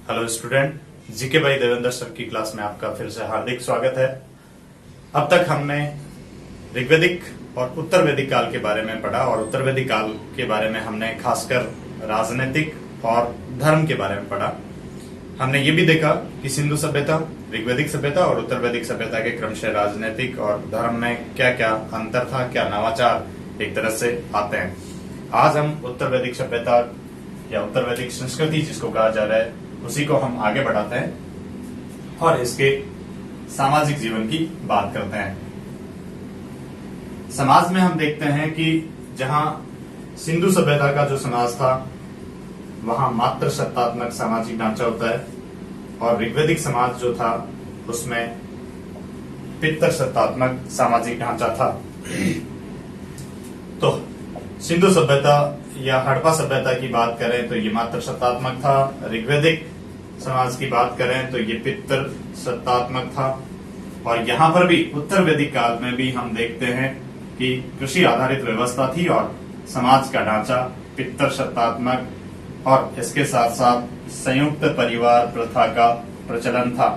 Hello student, GK भाई Devendra sir की class में आपका फिर से हार्दिक स्वागत है। अब तक हमने ऋग्वैदिक और उत्तर वैदिक काल के बारे में पढ़ा और उत्तर वैदिक काल के बारे में हमने खासकर राजनीतिक और धर्म के बारे में पढ़ा। हमने ये भी देखा कि सिंधु सभ्यता, ऋग्वैदिक सभ्यता और उत्तर वैदिक सभ्यता के क्रमशः राजनीतिक और धर्म में क्या क्या अंतर था, क्या नवाचार एक तरह से आते हैं। आज हम उत्तर वैदिक सभ्यता या उत्तर वैदिक संस्कृति जिसको कहा जा रहा है उसी को हम आगे बढ़ाते हैं और इसके सामाजिक जीवन की बात करते हैं। समाज में हम देखते हैं कि जहां सिंधु सभ्यता का जो समाज था वहां मात्र सत्तात्मक सामाजिक ढांचा होता है और ऋग्वैदिक समाज जो था उसमें पितर सत्तात्मक सामाजिक ढांचा था। तो सिंधु सभ्यता या हड़प्पा सभ्यता की बात करें तो ये मात्र सत्तात्मक था। ऋग्वैदिक समाज की बात करें तो ये पितर सत्तात्मक था। और यहाँ पर भी उत्तर वैदिक काल में भी हम देखते हैं कि कृषि आधारित व्यवस्था थी और समाज का ढांचा पितर सत्तात्मक और इसके साथ साथ संयुक्त परिवार प्रथा का प्रचलन था।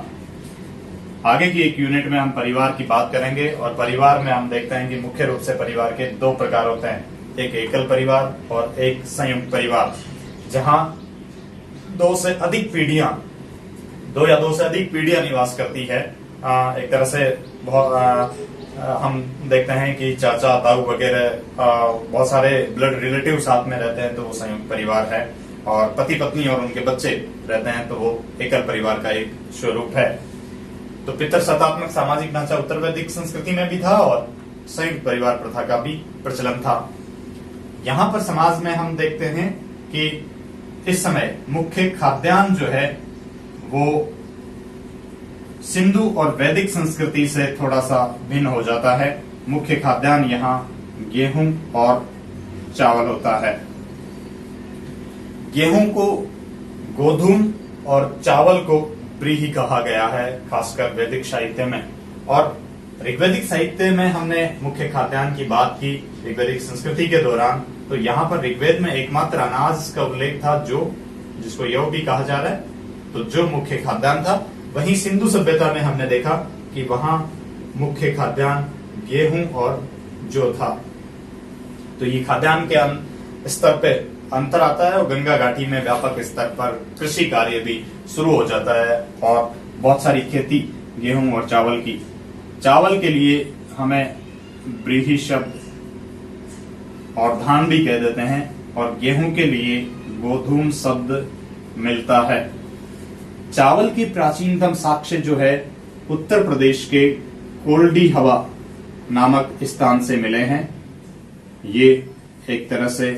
आगे की एक यूनिट में हम परिवार की बात करेंगे और परिवार में हम देखते हैं कि मुख्य रूप से परिवार के दो प्रकार होते हैं, एक एकल परिवार और एक संयुक्त परिवार, जहां दो या दो से अधिक पीढ़ियां निवास करती है। एक तरह से हम देखते हैं कि चाचा ताऊ वगैरह बहुत सारे ब्लड रिलेटिव साथ में रहते हैं तो वो संयुक्त परिवार है, और पति पत्नी और उनके बच्चे रहते हैं तो वो एकल परिवार का एक स्वरूप है। तो पितर सत्तात्मक सामाजिक ढांचा उत्तर वैदिक संस्कृति में भी था और संयुक्त परिवार प्रथा का भी प्रचलन था। यहाँ पर समाज में हम देखते हैं कि इस समय मुख्य खाद्यान्न जो है वो सिंधु और वैदिक संस्कृति से थोड़ा सा भिन्न हो जाता है। मुख्य खाद्यान्न यहाँ गेहूं और चावल होता है। गेहूं को गोधूम और चावल को व्रीहि कहा गया है, खासकर वैदिक साहित्य में। और ऋग्वैदिक साहित्य में हमने मुख्य खाद्यान्न की बात की ऋग्वैदिक संस्कृति के दौरान, तो यहाँ पर ऋग्वेद में एकमात्र अनाज का उल्लेख था जिसको यव भी कहा जा रहा है, तो जो मुख्य खाद्यान्न था। वहीं सिंधु सभ्यता में हमने देखा कि वहां मुख्य खाद्यान्न गेहूं और जौ था। तो ये खाद्यान्न के स्तर पे अंतर आता है और गंगा घाटी में व्यापक स्तर पर कृषि कार्य भी शुरू हो जाता है और बहुत सारी खेती गेहूं और चावल की। चावल के लिए हमें व्रीहि शब्द और धान भी कह देते हैं और गेहूं के लिए गोधूम शब्द मिलता है। चावल की प्राचीनतम साक्ष्य जो है उत्तर प्रदेश के कोल्डी हवा नामक स्थान से मिले हैं। ये एक तरह से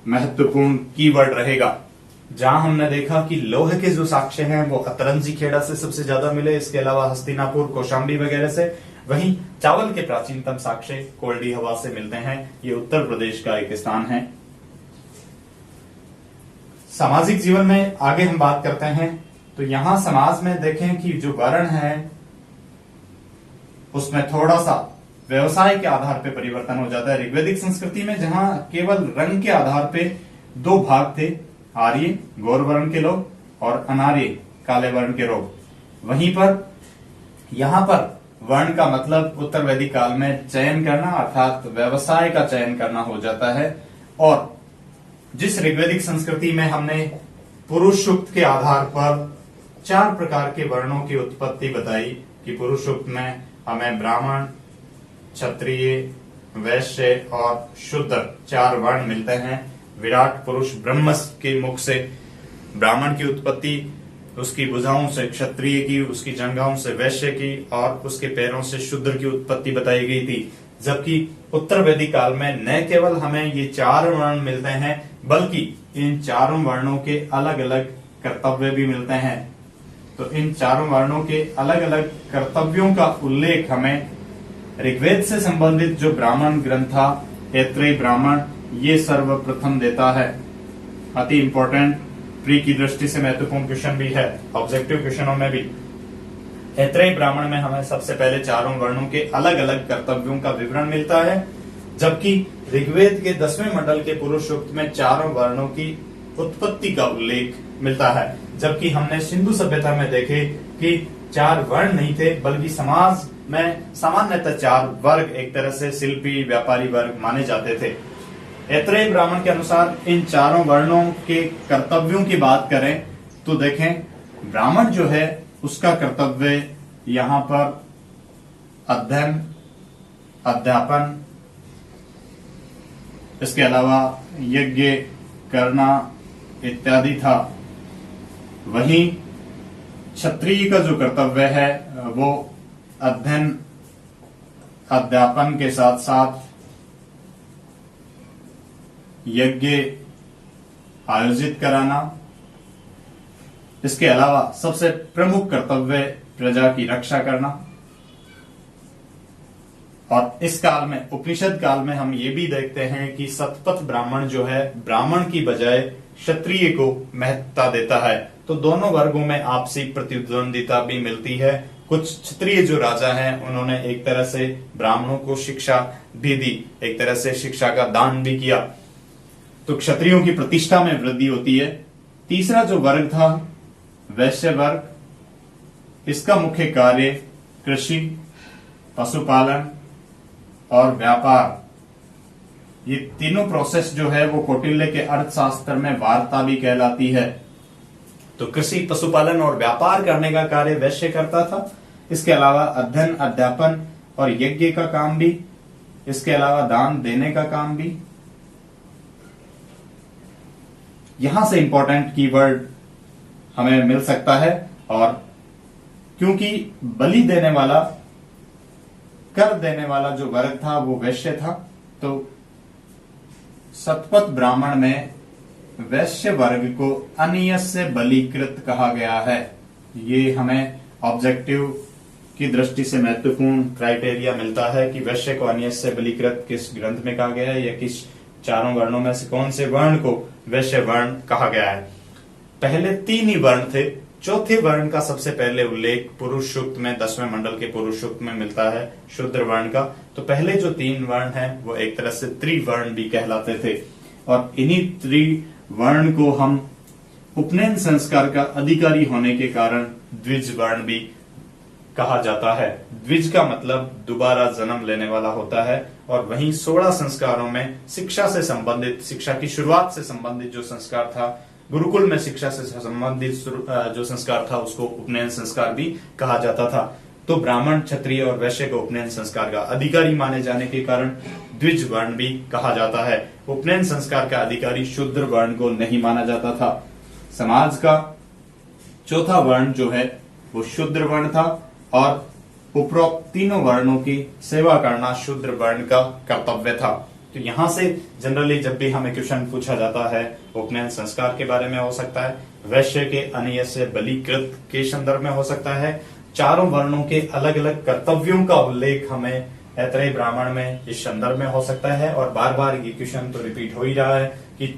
महत्वपूर्ण कीवर्ड रहेगा। जहां हमने देखा कि लोहे के जो साक्ष्य हैं वो अतरंजी खेड़ा से सबसे ज्यादा मिले, इसके अलावा हस्तिनापुर, कौशाम्बी वगैरह से। वहीं चावल के प्राचीनतम साक्ष्य कोल्डी हवा से मिलते हैं। ये उत्तर प्रदेश का एक स्थान है। सामाजिक जीवन में आगे हम बात करते हैं तो यहां समाज में देखें कि जो वर्ण है उसमें थोड़ा सा व्यवसाय के आधार पर परिवर्तन हो जाता है। ऋग्वैदिक संस्कृति में जहां केवल रंग के आधार पे दो भाग थे, आर्य गौर वर्ण के लोग और अनार्य काले वर्ण के लोग, वहीं पर यहां पर वर्ण का मतलब उत्तर वैदिक काल में चयन करना अर्थात व्यवसाय का चयन करना हो जाता है। और जिस ऋग्वैदिक संस्कृति में हमने पुरुष सूक्त के आधार पर 4 प्रकार के वर्णों की उत्पत्ति बताई कि पुरुष सूक्त में हमें ब्राह्मण, क्षत्रिय, वैश्य और शूद्र 4 वर्ण मिलते हैं। विराट पुरुष ब्रह्म के मुख से ब्राह्मण की उत्पत्ति, उसकी भुजाओं से क्षत्रिय की, उसकी जंघाओं से वैश्य की और उसके पैरों से शूद्र की उत्पत्ति बताई गई थी। जबकि उत्तर वैदिक काल में न केवल हमें ये 4 वर्ण मिलते हैं बल्कि इन 4 वर्णों के अलग अलग कर्तव्य भी मिलते हैं। तो इन 4 वर्णों के अलग अलग कर्तव्यों का उल्लेख हमें ऋग्वेद से संबंधित जो ब्राह्मण ग्रंथ था ऐत्रेय ब्राह्मण, ये सर्वप्रथम देता है। अति इंपॉर्टेंट, प्री की दृष्टि से महत्वपूर्ण क्वेश्चन भी है, ऑब्जेक्टिव क्वेश्चनों में भी। ऐत्रेय ब्राह्मण में हमें सबसे पहले 4 वर्णों के अलग अलग कर्तव्यों का विवरण मिलता है, जबकि ऋग्वेद के 10वें मंडल के पुरुष सूक्त में 4 वर्णों की उत्पत्ति का उल्लेख मिलता है। जबकि हमने सिंधु सभ्यता में देखे कि 4 वर्ण नहीं थे, बल्कि समाज में सामान्यतः 4 वर्ग एक तरह से शिल्पी व्यापारी वर्ग माने जाते थे। ऐतरेय ब्राह्मण के अनुसार इन चारों वर्णों के कर्तव्यों की बात करें तो देखें, ब्राह्मण जो है उसका कर्तव्य यहां पर अध्ययन, अध्यापन, इसके अलावा यज्ञ करना इत्यादि था। वहीं क्षत्रिय का जो कर्तव्य है वो अध्ययन, अध्यापन के साथ साथ यज्ञ आयोजित कराना, इसके अलावा सबसे प्रमुख कर्तव्य प्रजा की रक्षा करना। और इस काल में, उपनिषद काल में हम ये भी देखते हैं कि सतपथ ब्राह्मण जो है ब्राह्मण की बजाय क्षत्रिय को महत्ता देता है। तो दोनों वर्गों में आपसी प्रतिद्वंदिता भी मिलती है। कुछ क्षत्रिय जो राजा हैं उन्होंने एक तरह से ब्राह्मणों को शिक्षा भी दी, एक तरह से शिक्षा का दान भी किया, तो क्षत्रियों की प्रतिष्ठा में वृद्धि होती है। तीसरा जो वर्ग था वैश्य वर्ग, इसका मुख्य कार्य कृषि, पशुपालन और व्यापार, ये तीनों प्रोसेस जो है वो कौटिल्य के अर्थशास्त्र में वार्ता भी कहलाती है। तो कृषि, पशुपालन और व्यापार करने का कार्य वैश्य करता था। इसके अलावा अध्ययन, अध्यापन और यज्ञ का काम भी, इसके अलावा दान देने का काम भी। यहां से इंपॉर्टेंट कीवर्ड हमें मिल सकता है। और क्योंकि बलि देने वाला, कर देने वाला जो वर्ग था वो वैश्य था, तो सतपथ ब्राह्मण में वैश्य वर्ग को अनियस्य बलिकृत कहा गया है। ये हमें ऑब्जेक्टिव की दृष्टि से महत्वपूर्ण क्राइटेरिया मिलता है कि वैश्य को अनियस्य बलिकृत किस ग्रंथ में कहा गया है, या किस चारों वर्णों में से कौन से वर्ण को वैश्य वर्ण कहा गया है। पहले 3 ही वर्ण थे। चौथे वर्ण का सबसे पहले उल्लेख पुरुष सूक्त में 10वें मंडल के पुरुष सूक्त में मिलता है, शूद्र वर्ण का। तो पहले जो 3 वर्ण हैं वो एक तरह से त्रिवर्ण भी कहलाते थे। और इन्हीं त्रिवर्ण को हम उपनयन संस्कार का अधिकारी होने के कारण द्विज वर्ण भी कहा जाता है। द्विज का मतलब दोबारा जन्म लेने वाला होता है। और वहीं 16 संस्कारों में शिक्षा से संबंधित, शिक्षा की शुरुआत से संबंधित जो संस्कार था, गुरुकुल में शिक्षा से संबंधित जो संस्कार था, उसको उपनयन संस्कार भी कहा जाता था। तो ब्राह्मण, क्षत्रिय और वैश्य को उपनयन संस्कार का अधिकारी माने जाने के कारण द्विज वर्ण भी कहा जाता है। उपनयन संस्कार का अधिकारी शूद्र वर्ण को नहीं माना जाता था। समाज का चौथा वर्ण जो है वो शूद्र वर्ण था और उपरोक्त तीनों वर्णों की सेवा करना शूद्र वर्ण का कर्तव्य था। तो यहां से जनरली जब भी हमें क्वेश्चन पूछा जाता है उपनयन संस्कार के बारे में हो सकता है, वैश्य के अनियस्य बलिकृत के संदर्भ में हो सकता है, चारों वर्णों के अलग अलग कर्तव्यों का उल्लेख हमें ऐतरेय ब्राह्मण में इस संदर्भ में हो सकता है। और बार बार ये क्वेश्चन तो रिपीट हो ही रहा है कि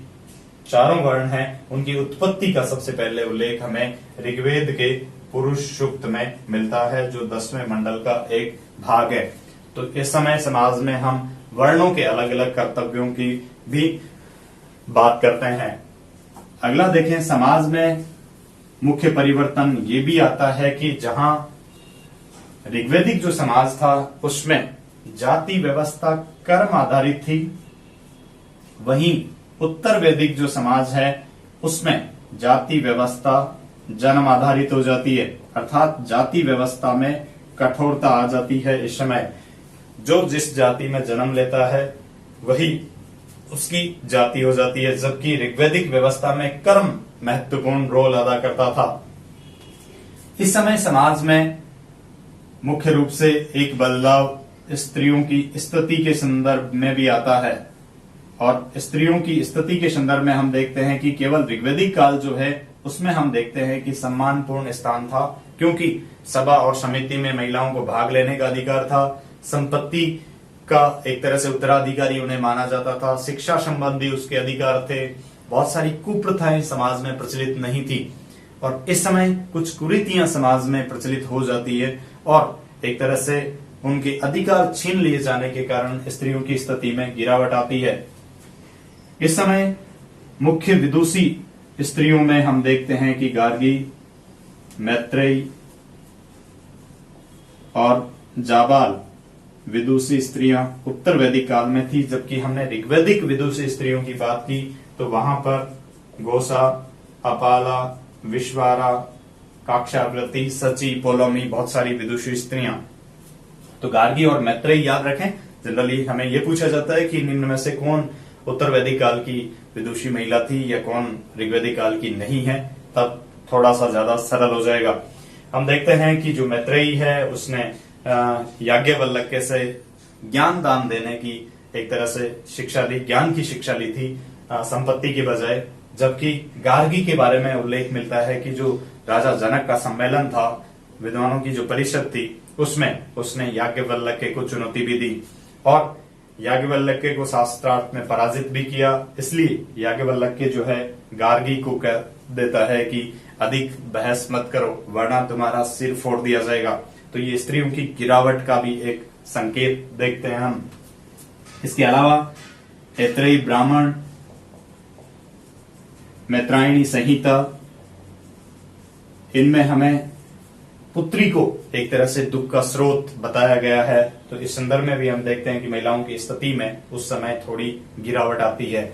चारों वर्ण हैं, उनकी उत्पत्ति का सबसे पहले उल्लेख हमें ऋग्वेद के पुरुष सूक्त में मिलता है, जो 10वें मंडल का एक भाग है। तो इस समय समाज में हम वर्णों के अलग अलग कर्तव्यों की भी बात करते हैं। अगला देखें, समाज में मुख्य परिवर्तन ये भी आता है कि जहां ऋग्वेदिक जो समाज था उसमें जाति व्यवस्था कर्म आधारित थी, वहीं उत्तर वैदिक जो समाज है उसमें जाति व्यवस्था जन्म आधारित हो जाती है। अर्थात जाति व्यवस्था में कठोरता आ जाती है। इस समय जो जिस जाति में जन्म लेता है वही उसकी जाति हो जाती है, जबकि ऋग्वैदिक व्यवस्था में कर्म महत्वपूर्ण रोल अदा करता था। इस समय समाज में मुख्य रूप से एक बदलाव स्त्रियों की स्थिति के संदर्भ में भी आता है। और स्त्रियों की स्थिति के संदर्भ में हम देखते हैं कि केवल ऋग्वैदिक काल जो है उसमें हम देखते हैं कि सम्मानपूर्ण स्थान था, क्योंकि सभा और समिति में महिलाओं को भाग लेने का अधिकार था, संपत्ति का एक तरह से उत्तराधिकारी उन्हें माना जाता था, शिक्षा संबंधी उसके अधिकार थे, बहुत सारी कुप्रथाएं समाज में प्रचलित नहीं थी। और इस समय कुछ कुरीतियां समाज में प्रचलित हो जाती है और एक तरह से उनके अधिकार छीन लिए जाने के कारण स्त्रियों की स्थिति में गिरावट आती है। इस समय मुख्य विदुषी स्त्रियों में हम देखते हैं कि गार्गी, मैत्रेयी और जाबाल विदुषी स्त्रियां उत्तर वैदिक काल में थी, जबकि हमने ऋग्वैदिक विदुषी स्त्रियों की बात की तो वहां पर गोसा, अपाला, विश्वारा, काक्षावृति, सची, पोलोमी, बहुत सारी विदुषी स्त्रियां। तो गार्गी और मैत्रेयी याद रखें। जनरली हमें यह पूछा जाता है कि निम्न में से कौन उत्तर वैदिक काल की विदुषी महिला थी या कौन ऋग्वैदिक काल की नहीं है, तब थोड़ा सा ज्यादा सरल हो जाएगा। हम देखते हैं कि जो मैत्रेयी है उसने याज्ञवल्क्य से ज्ञान दान देने की एक तरह से शिक्षा ली, ज्ञान की शिक्षा ली थी संपत्ति के बजाय। जबकि गार्गी के बारे में उल्लेख मिलता है कि जो राजा जनक का सम्मेलन था, विद्वानों की जो परिषद थी, उसमें उसने याज्ञवल्क्य को चुनौती भी दी और याज्ञवल्क्य को शास्त्रार्थ में पराजित भी किया। इसलिए याज्ञवल्क्य जो है गार्गी को कह देता है कि अधिक बहस मत करो वरना तुम्हारा सिर फोड़ दिया जाएगा। तो ये स्त्रियों की गिरावट का भी एक संकेत देखते हैं हम। इसके अलावा ऐत्रेयी ब्राह्मण, मैत्रायणी संहिता, इनमें हमें पुत्री को एक तरह से दुख का स्रोत बताया गया है। तो इस संदर्भ में भी हम देखते हैं कि महिलाओं की स्थिति में उस समय थोड़ी गिरावट आती है।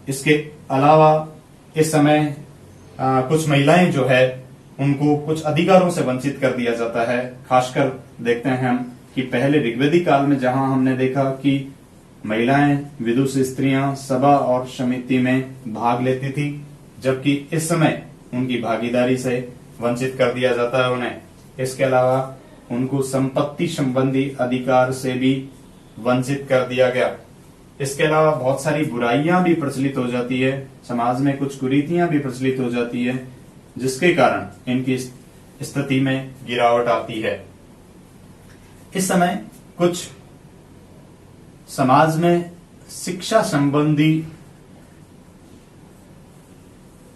इसके अलावा इस समय कुछ महिलाएं जो है उनको कुछ अधिकारों से वंचित कर दिया जाता है। खासकर देखते हैं हम कि पहले ऋग्वैदिक काल में जहां हमने देखा कि महिलाएं, विदुषी स्त्रियां सभा और समिति में भाग लेती थी, जबकि इस समय उनकी भागीदारी से वंचित कर दिया जाता है उन्हें। इसके अलावा उनको संपत्ति संबंधी अधिकार से भी वंचित कर दिया गया। इसके अलावा बहुत सारी बुराइयां भी प्रचलित हो जाती है, समाज में कुछ कुरीतियां भी प्रचलित हो जाती है, जिसके कारण इनकी स्थिति में गिरावट आती है। इस समय कुछ समाज में शिक्षा संबंधी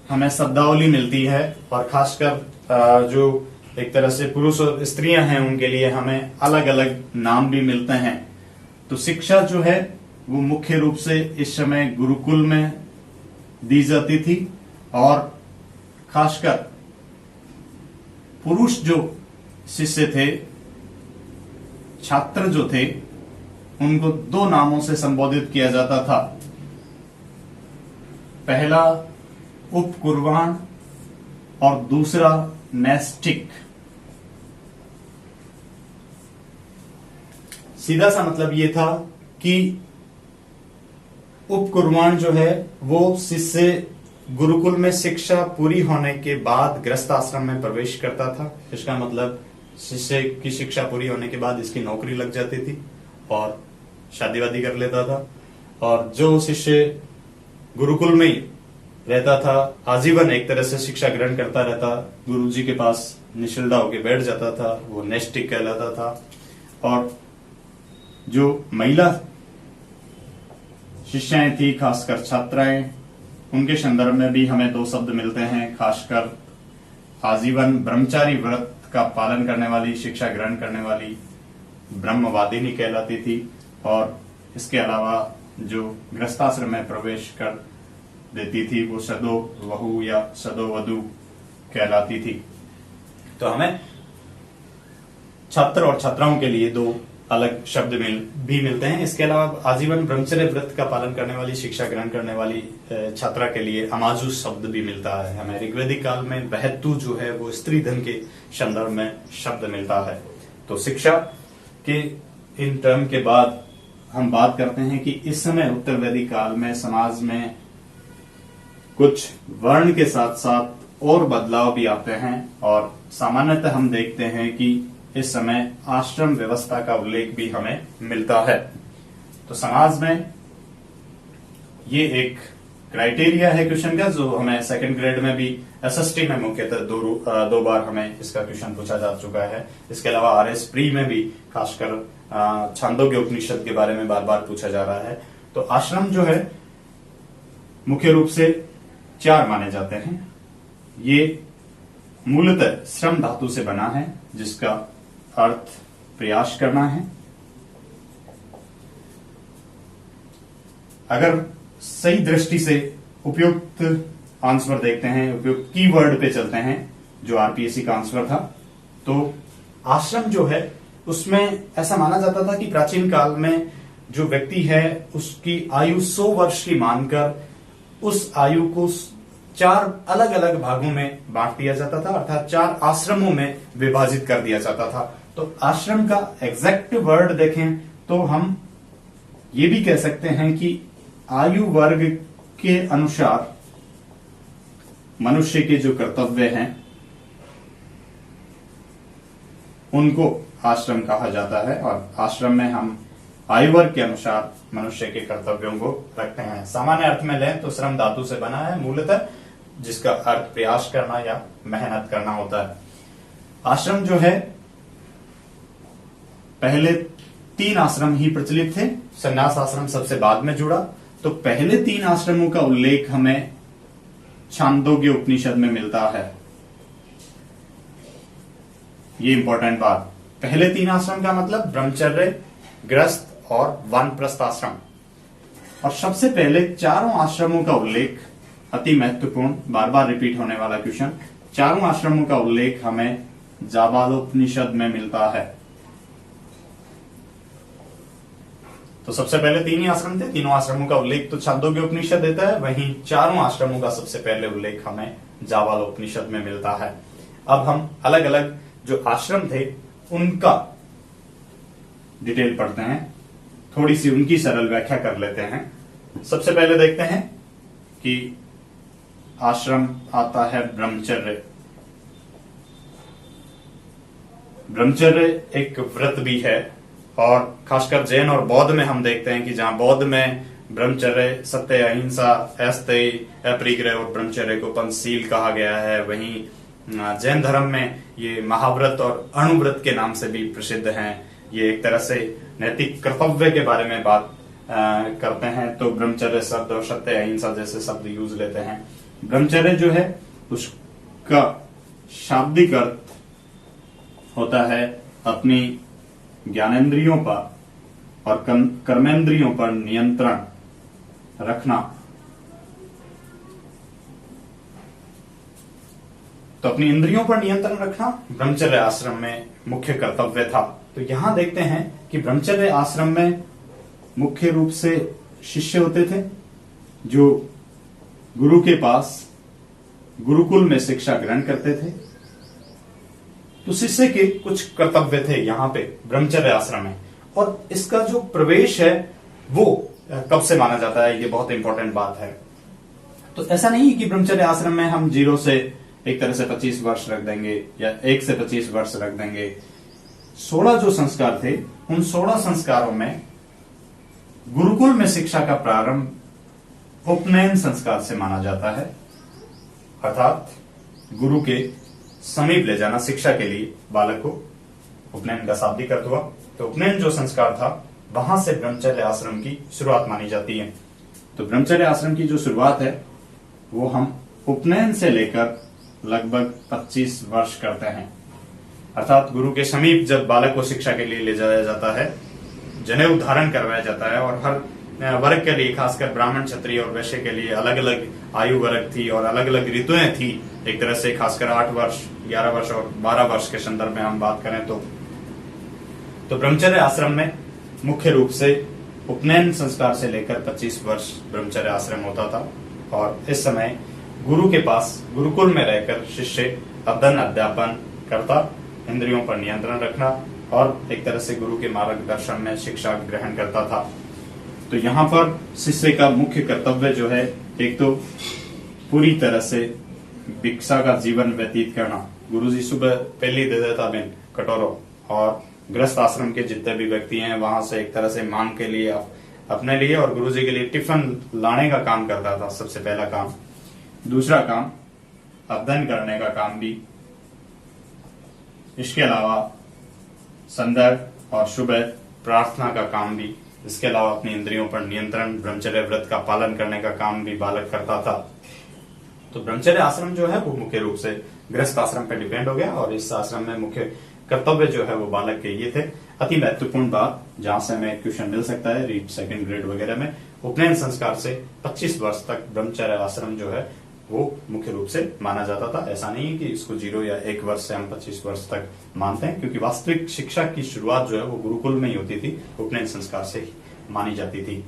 हमें शब्दावली मिलती है और खासकर जो एक तरह से पुरुष और स्त्रियां हैं उनके लिए हमें अलग अलग नाम भी मिलते हैं। तो शिक्षा जो है वो मुख्य रूप से इस समय गुरुकुल में दी जाती थी और खासकर पुरुष जो शिष्य थे, छात्र जो थे, उनको दो नामों से संबोधित किया जाता था। पहला उपकुर्वाण और दूसरा नैष्टिक। सीधा सा मतलब ये था कि उपकुर्वाण जो है वो शिष्य गुरुकुल में शिक्षा पूरी होने के बाद गृहस्थ आश्रम में प्रवेश करता था। इसका मतलब शिष्य की शिक्षा पूरी होने के बाद इसकी नौकरी लग जाती थी और शादी वादी कर लेता था। और जो शिष्य गुरुकुल में ही रहता था, आजीवन एक तरह से शिक्षा ग्रहण करता रहता, गुरुजी के पास निशुल्दा होकर बैठ जाता था, वो नैष्टिक कहलाता था। और जो महिला शिष्याएं थी, खासकर छात्राएं, उनके संदर्भ में भी हमें दो शब्द मिलते हैं। खासकर आजीवन ब्रह्मचारी व्रत का पालन करने वाली, शिक्षा ग्रहण करने वाली ब्रह्मवादिनी कहलाती थी। और इसके अलावा जो गृहस्थाश्रम में प्रवेश कर देती थी वो सदो वहू या सदो वधू कहलाती थी। तो हमें छात्र और छात्राओं के लिए दो अलग शब्द भी मिलते हैं। इसके अलावा आजीवन ब्रह्मचर्य व्रत का पालन करने वाली, शिक्षा ग्रहण करने वाली छात्रा के लिए अमाजु शब्द भी मिलता है। हमें ऋग्वैदिक काल में बहतु जो है वो स्त्री धन के संदर्भ में शब्द मिलता है। तो शिक्षा के इन टर्म के बाद हम बात करते हैं कि इस समय उत्तर वैदिक काल में समाज में कुछ वर्ण के साथ साथ और बदलाव भी आते हैं और सामान्यतः हम देखते हैं कि इस समय आश्रम व्यवस्था का उल्लेख भी हमें मिलता है। तो समाज में ये एक क्राइटेरिया है क्वेश्चन का, जो हमें सेकंड ग्रेड में भी एसएसटी में मुख्यतः दो बार हमें इसका क्वेश्चन पूछा जा चुका है। इसके अलावा आरएस प्री में भी खासकर छांदोग्य उपनिषद के बारे में बार बार पूछा जा रहा है। तो आश्रम जो है मुख्य रूप से 4 माने जाते हैं। ये मूलतः श्रम धातु से बना है, जिसका अर्थ प्रयास करना है। अगर सही दृष्टि से उपयुक्त आंसर देखते हैं, उपयुक्त कीवर्ड पे चलते हैं जो आरपीएससी का आंसर था, तो आश्रम जो है उसमें ऐसा माना जाता था कि प्राचीन काल में जो व्यक्ति है उसकी आयु 100 वर्ष की मानकर उस आयु को 4 अलग अलग भागों में बांट दिया जाता था, अर्थात 4 आश्रमों में विभाजित कर दिया जाता था। तो आश्रम का एग्जैक्ट वर्ड देखें तो हम ये भी कह सकते हैं कि आयु वर्ग के अनुसार मनुष्य के जो कर्तव्य हैं उनको आश्रम कहा जाता है, और आश्रम में हम आयु वर्ग के अनुसार मनुष्य के कर्तव्यों को रखते हैं। सामान्य अर्थ में लें तो श्रम धातु से बना है मूलतः, जिसका अर्थ प्रयास करना या मेहनत करना होता है। आश्रम जो है पहले 3 आश्रम ही प्रचलित थे, संन्यास आश्रम सबसे बाद में जुड़ा। तो पहले 3 आश्रमों का उल्लेख हमें छांदोग्य उपनिषद में मिलता है। ये इंपॉर्टेंट बात, पहले 3 आश्रम का मतलब ब्रह्मचर्य, गृहस्थ और वानप्रस्थ आश्रम। और सबसे पहले 4 आश्रमों का उल्लेख, अति महत्वपूर्ण, बार बार रिपीट होने वाला क्वेश्चन, 4 आश्रमों का उल्लेख हमें जाबालोपनिषद में मिलता है। तो सबसे पहले 3 ही आश्रम थे, तीनों आश्रमों का उल्लेख तो छांदोग्य उपनिषद देता है, वहीं 4 आश्रमों का सबसे पहले उल्लेख हमें जाबालोपनिषद में मिलता है। अब हम अलग अलग जो आश्रम थे उनका डिटेल पढ़ते हैं, थोड़ी सी उनकी सरल व्याख्या कर लेते हैं। सबसे पहले देखते हैं कि आश्रम आता है ब्रह्मचर्य। ब्रह्मचर्य एक व्रत भी है, और खासकर जैन और बौद्ध में हम देखते हैं कि जहां बौद्ध में ब्रह्मचर्य, सत्य, अहिंसा, अस्तेय, अपरिग्रह और ब्रह्मचर्य को पंचशील कहा गया है, वहीं जैन धर्म में ये महाव्रत और अणुव्रत के नाम से भी प्रसिद्ध हैं। ये एक तरह से नैतिक कर्तव्य के बारे में बात करते हैं, तो ब्रह्मचर्य शब्द और सत्य, अहिंसा जैसे शब्द यूज लेते हैं। ब्रह्मचर्य जो है उसका शाब्दिक अर्थ होता है अपनी ज्ञानेंद्रियों पर और कर्मेंद्रियों पर नियंत्रण रखना। तो अपनी इंद्रियों पर नियंत्रण रखना ब्रह्मचर्य आश्रम में मुख्य कर्तव्य था। तो यहां देखते हैं कि ब्रह्मचर्य आश्रम में मुख्य रूप से शिष्य होते थे जो गुरु के पास गुरुकुल में शिक्षा ग्रहण करते थे। तो शिष्य के कुछ कर्तव्य थे यहाँ पे ब्रह्मचर्य आश्रम में, और इसका जो प्रवेश है वो कब से माना जाता है, ये बहुत इंपॉर्टेंट बात है। तो ऐसा नहीं कि ब्रह्मचर्य आश्रम में हम 0 से एक तरह से 25 वर्ष रख देंगे या 1 से 25 वर्ष रख देंगे। 16 जो संस्कार थे उन 16 संस्कारों में गुरुकुल में शिक्षा का प्रारंभ उपनयन संस्कार से माना जाता है, अर्थात गुरु के समीप ले जाना शिक्षा के लिए बालक को, उपनयन का शाब्दिक अर्थ हुआ। तो उपनयन जो संस्कार था वहां से ब्रह्मचर्य आश्रम की शुरुआत मानी जाती है। तो ब्रह्मचर्य आश्रम की जो शुरुआत है वो हम उपनयन से लेकर लगभग 25 वर्ष करते हैं, अर्थात गुरु के समीप जब बालक को शिक्षा के लिए ले जाया जाता है, जनेऊ धारण करवाया जाता है, और हर वर्ग के लिए, खासकर ब्राह्मण, क्षत्रिय और वैश्य के लिए अलग अलग आयु वर्ग थी और अलग अलग ऋतुएं थी। एक तरह से खासकर 8 वर्ष, 11 वर्ष और 12 वर्ष के संदर्भ में हम बात करें तो ब्रह्मचर्य आश्रम में मुख्य रूप से उपनयन संस्कार से लेकर 25 वर्ष ब्रह्मचर्य आश्रम होता था, और इस समय गुरु के पास गुरुकुल में रहकर शिष्य अध्ययन अध्यापन करता, इंद्रियों पर नियंत्रण रखना और एक तरह से गुरु के मार्गदर्शन में शिक्षा ग्रहण करता था। तो यहाँ पर शिष्य का मुख्य कर्तव्य जो है, एक तो पूरी तरह से भिक्षा का जीवन व्यतीत करना। गुरुजी सुबह पहली दे देता बिन कटोरों, और गृहस्थ आश्रम के जितने भी व्यक्ति हैं वहां से एक तरह से मांग के लिए, अपने लिए और गुरुजी के लिए टिफिन लाने का काम करता था, सबसे पहला काम। दूसरा काम अध्ययन करने का काम भी। इसके अलावा संदर्भ और सुबह प्रार्थना का काम भी। इसके अलावा अपनी इंद्रियों पर नियंत्रण, ब्रह्मचर्य व्रत का पालन करने का काम भी बालक करता था। तो ब्रह्मचर्य आश्रम जो है वो मुख्य रूप से गृहस्थ आश्रम पर डिपेंड हो गया, और इस आश्रम में मुख्य कर्तव्य जो है वो बालक के ये थे। अति महत्वपूर्ण बात जहां से हमें क्वेश्चन मिल सकता है रीट सेकंड ग्रेड वगैरह में, उपनयन संस्कार से 25 वर्ष तक ब्रह्मचर्य आश्रम जो है वो मुख्य रूप से माना जाता था। ऐसा नहीं है कि इसको 0 या 1 वर्ष से हम 25 वर्ष तक मानते हैं, क्योंकि वास्तविक शिक्षा की शुरुआत जो है वो गुरुकुल में ही होती थी, उपनयन संस्कार से ही मानी जाती थी।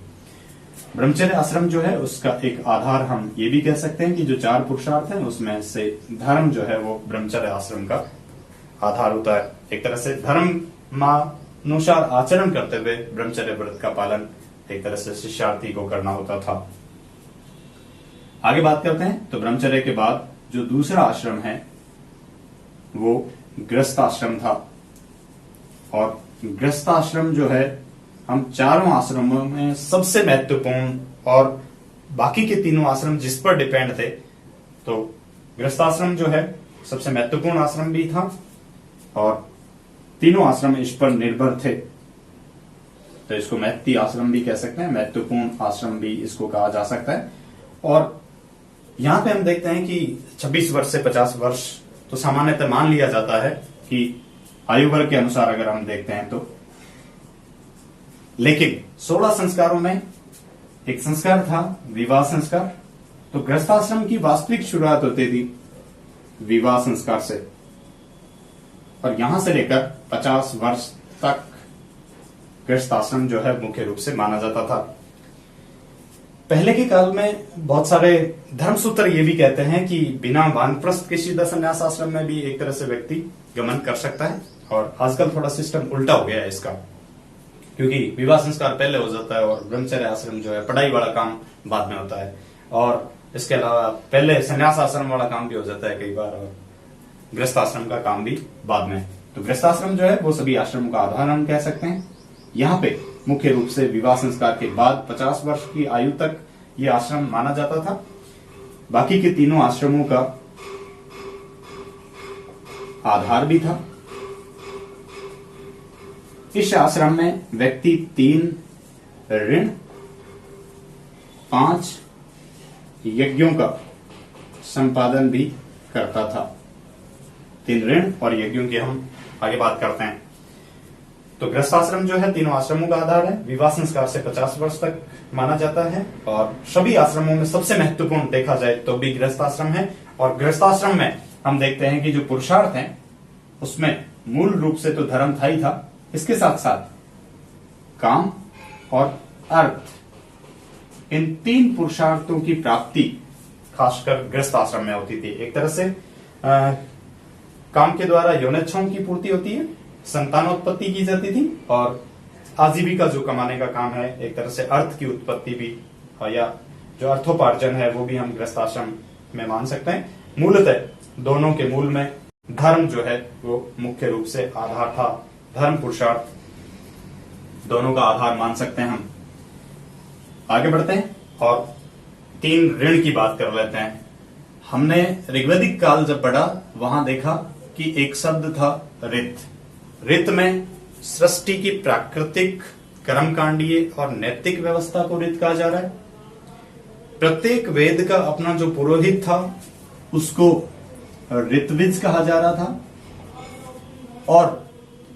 ब्रह्मचर्य आश्रम जो है उसका एक आधार हम ये भी कह सकते हैं कि जो 4 पुरुषार्थ हैं उसमें से धर्म जो है वो ब्रह्मचर्य आश्रम का आधार होता है। एक तरह से धर्मानुसार आचरण करते हुए ब्रह्मचर्य व्रत का पालन एक तरह से शिष्यार्थी को करना होता था। आगे बात करते हैं तो ब्रह्मचर्य के बाद जो दूसरा आश्रम है वो गृहस्थ आश्रम था। और गृहस्थ आश्रम जो है हम चारों आश्रमों में सबसे महत्वपूर्ण, और बाकी के तीनों आश्रम जिस पर डिपेंड थे, तो गृहस्थ आश्रम जो है सबसे महत्वपूर्ण आश्रम भी था और तीनों आश्रम इस पर निर्भर थे। तो इसको महत्ती आश्रम भी कह सकते हैं, महत्वपूर्ण आश्रम भी इसको कहा जा सकता है। और यहां पे हम देखते हैं कि 26 वर्ष से 50 वर्ष तो सामान्यतः मान लिया जाता है कि आयु वर्ग के अनुसार अगर हम देखते हैं तो, लेकिन 16 संस्कारों में एक संस्कार था विवाह संस्कार। तो गृहस्थाश्रम की वास्तविक शुरुआत होती थी विवाह संस्कार से, और यहां से लेकर 50 वर्ष तक गृहस्थाश्रम जो है मुख्य रूप से माना जाता था। पहले के काल में बहुत सारे धर्मसूत्र ये भी कहते हैं कि बिना वानप्रस्थ के सीधा संन्यास आश्रम में भी एक तरह से व्यक्ति गमन कर सकता है, और आजकल थोड़ा सिस्टम उल्टा हो गया है इसका, क्योंकि विवाह संस्कार पहले हो जाता है और ब्रह्मचर्य आश्रम जो है पढ़ाई वाला काम बाद में होता है, और इसके अलावा पहले संन्यास आश्रम वाला काम भी हो जाता है कई बार, और गृहस्थ आश्रम का काम भी बाद में। तो गृहस्थ आश्रम जो है वो सभी आश्रमों का आधार हम कह सकते हैं। यहाँ पे मुख्य रूप से विवाह संस्कार के बाद 50 वर्ष की आयु तक ये आश्रम माना जाता था। बाकी के तीनों आश्रमों का आधार भी था। इस आश्रम में व्यक्ति 3 ऋण 5 यज्ञों का संपादन भी करता था। 3 ऋण और यज्ञों की हम आगे बात करते हैं। तो गृहस्थाश्रम जो है तीनों आश्रमों का आधार है। विवाह संस्कार से 50 वर्ष तक माना जाता है, और सभी आश्रमों में सबसे महत्वपूर्ण देखा जाए तो भी गृहस्थाश्रम है। और गृहस्थाश्रम में हम देखते हैं कि जो पुरुषार्थ हैं उसमें मूल रूप से तो धर्म था ही था, इसके साथ साथ काम और अर्थ, इन 3 पुरुषार्थों की प्राप्ति खासकर गृहस्थ आश्रम में होती थी। एक तरह से काम के द्वारा यौनेच्छाओं की पूर्ति होती है, संतानोत्पत्ति की जाती थी, और आजीविका जो कमाने का काम है, एक तरह से अर्थ की उत्पत्ति भी, या जो अर्थोपार्जन है वो भी हम गृहस्थ आश्रम में मान सकते हैं। मूलतः दोनों के मूल में धर्म जो है वो मुख्य रूप से आधार था। धर्म पुरुषार्थ दोनों का आधार मान सकते हैं हम। आगे बढ़ते हैं और 3 ऋण की बात कर लेते हैं। हमने ऋग्वैदिक काल जब पढ़ा वहां देखा कि एक शब्द था ऋत। ऋत में सृष्टि की प्राकृतिक, कर्मकांडीय और नैतिक व्यवस्था को ऋत कहा जा रहा है। प्रत्येक वेद का अपना जो पुरोहित था उसको ऋत्विज कहा जा रहा था, और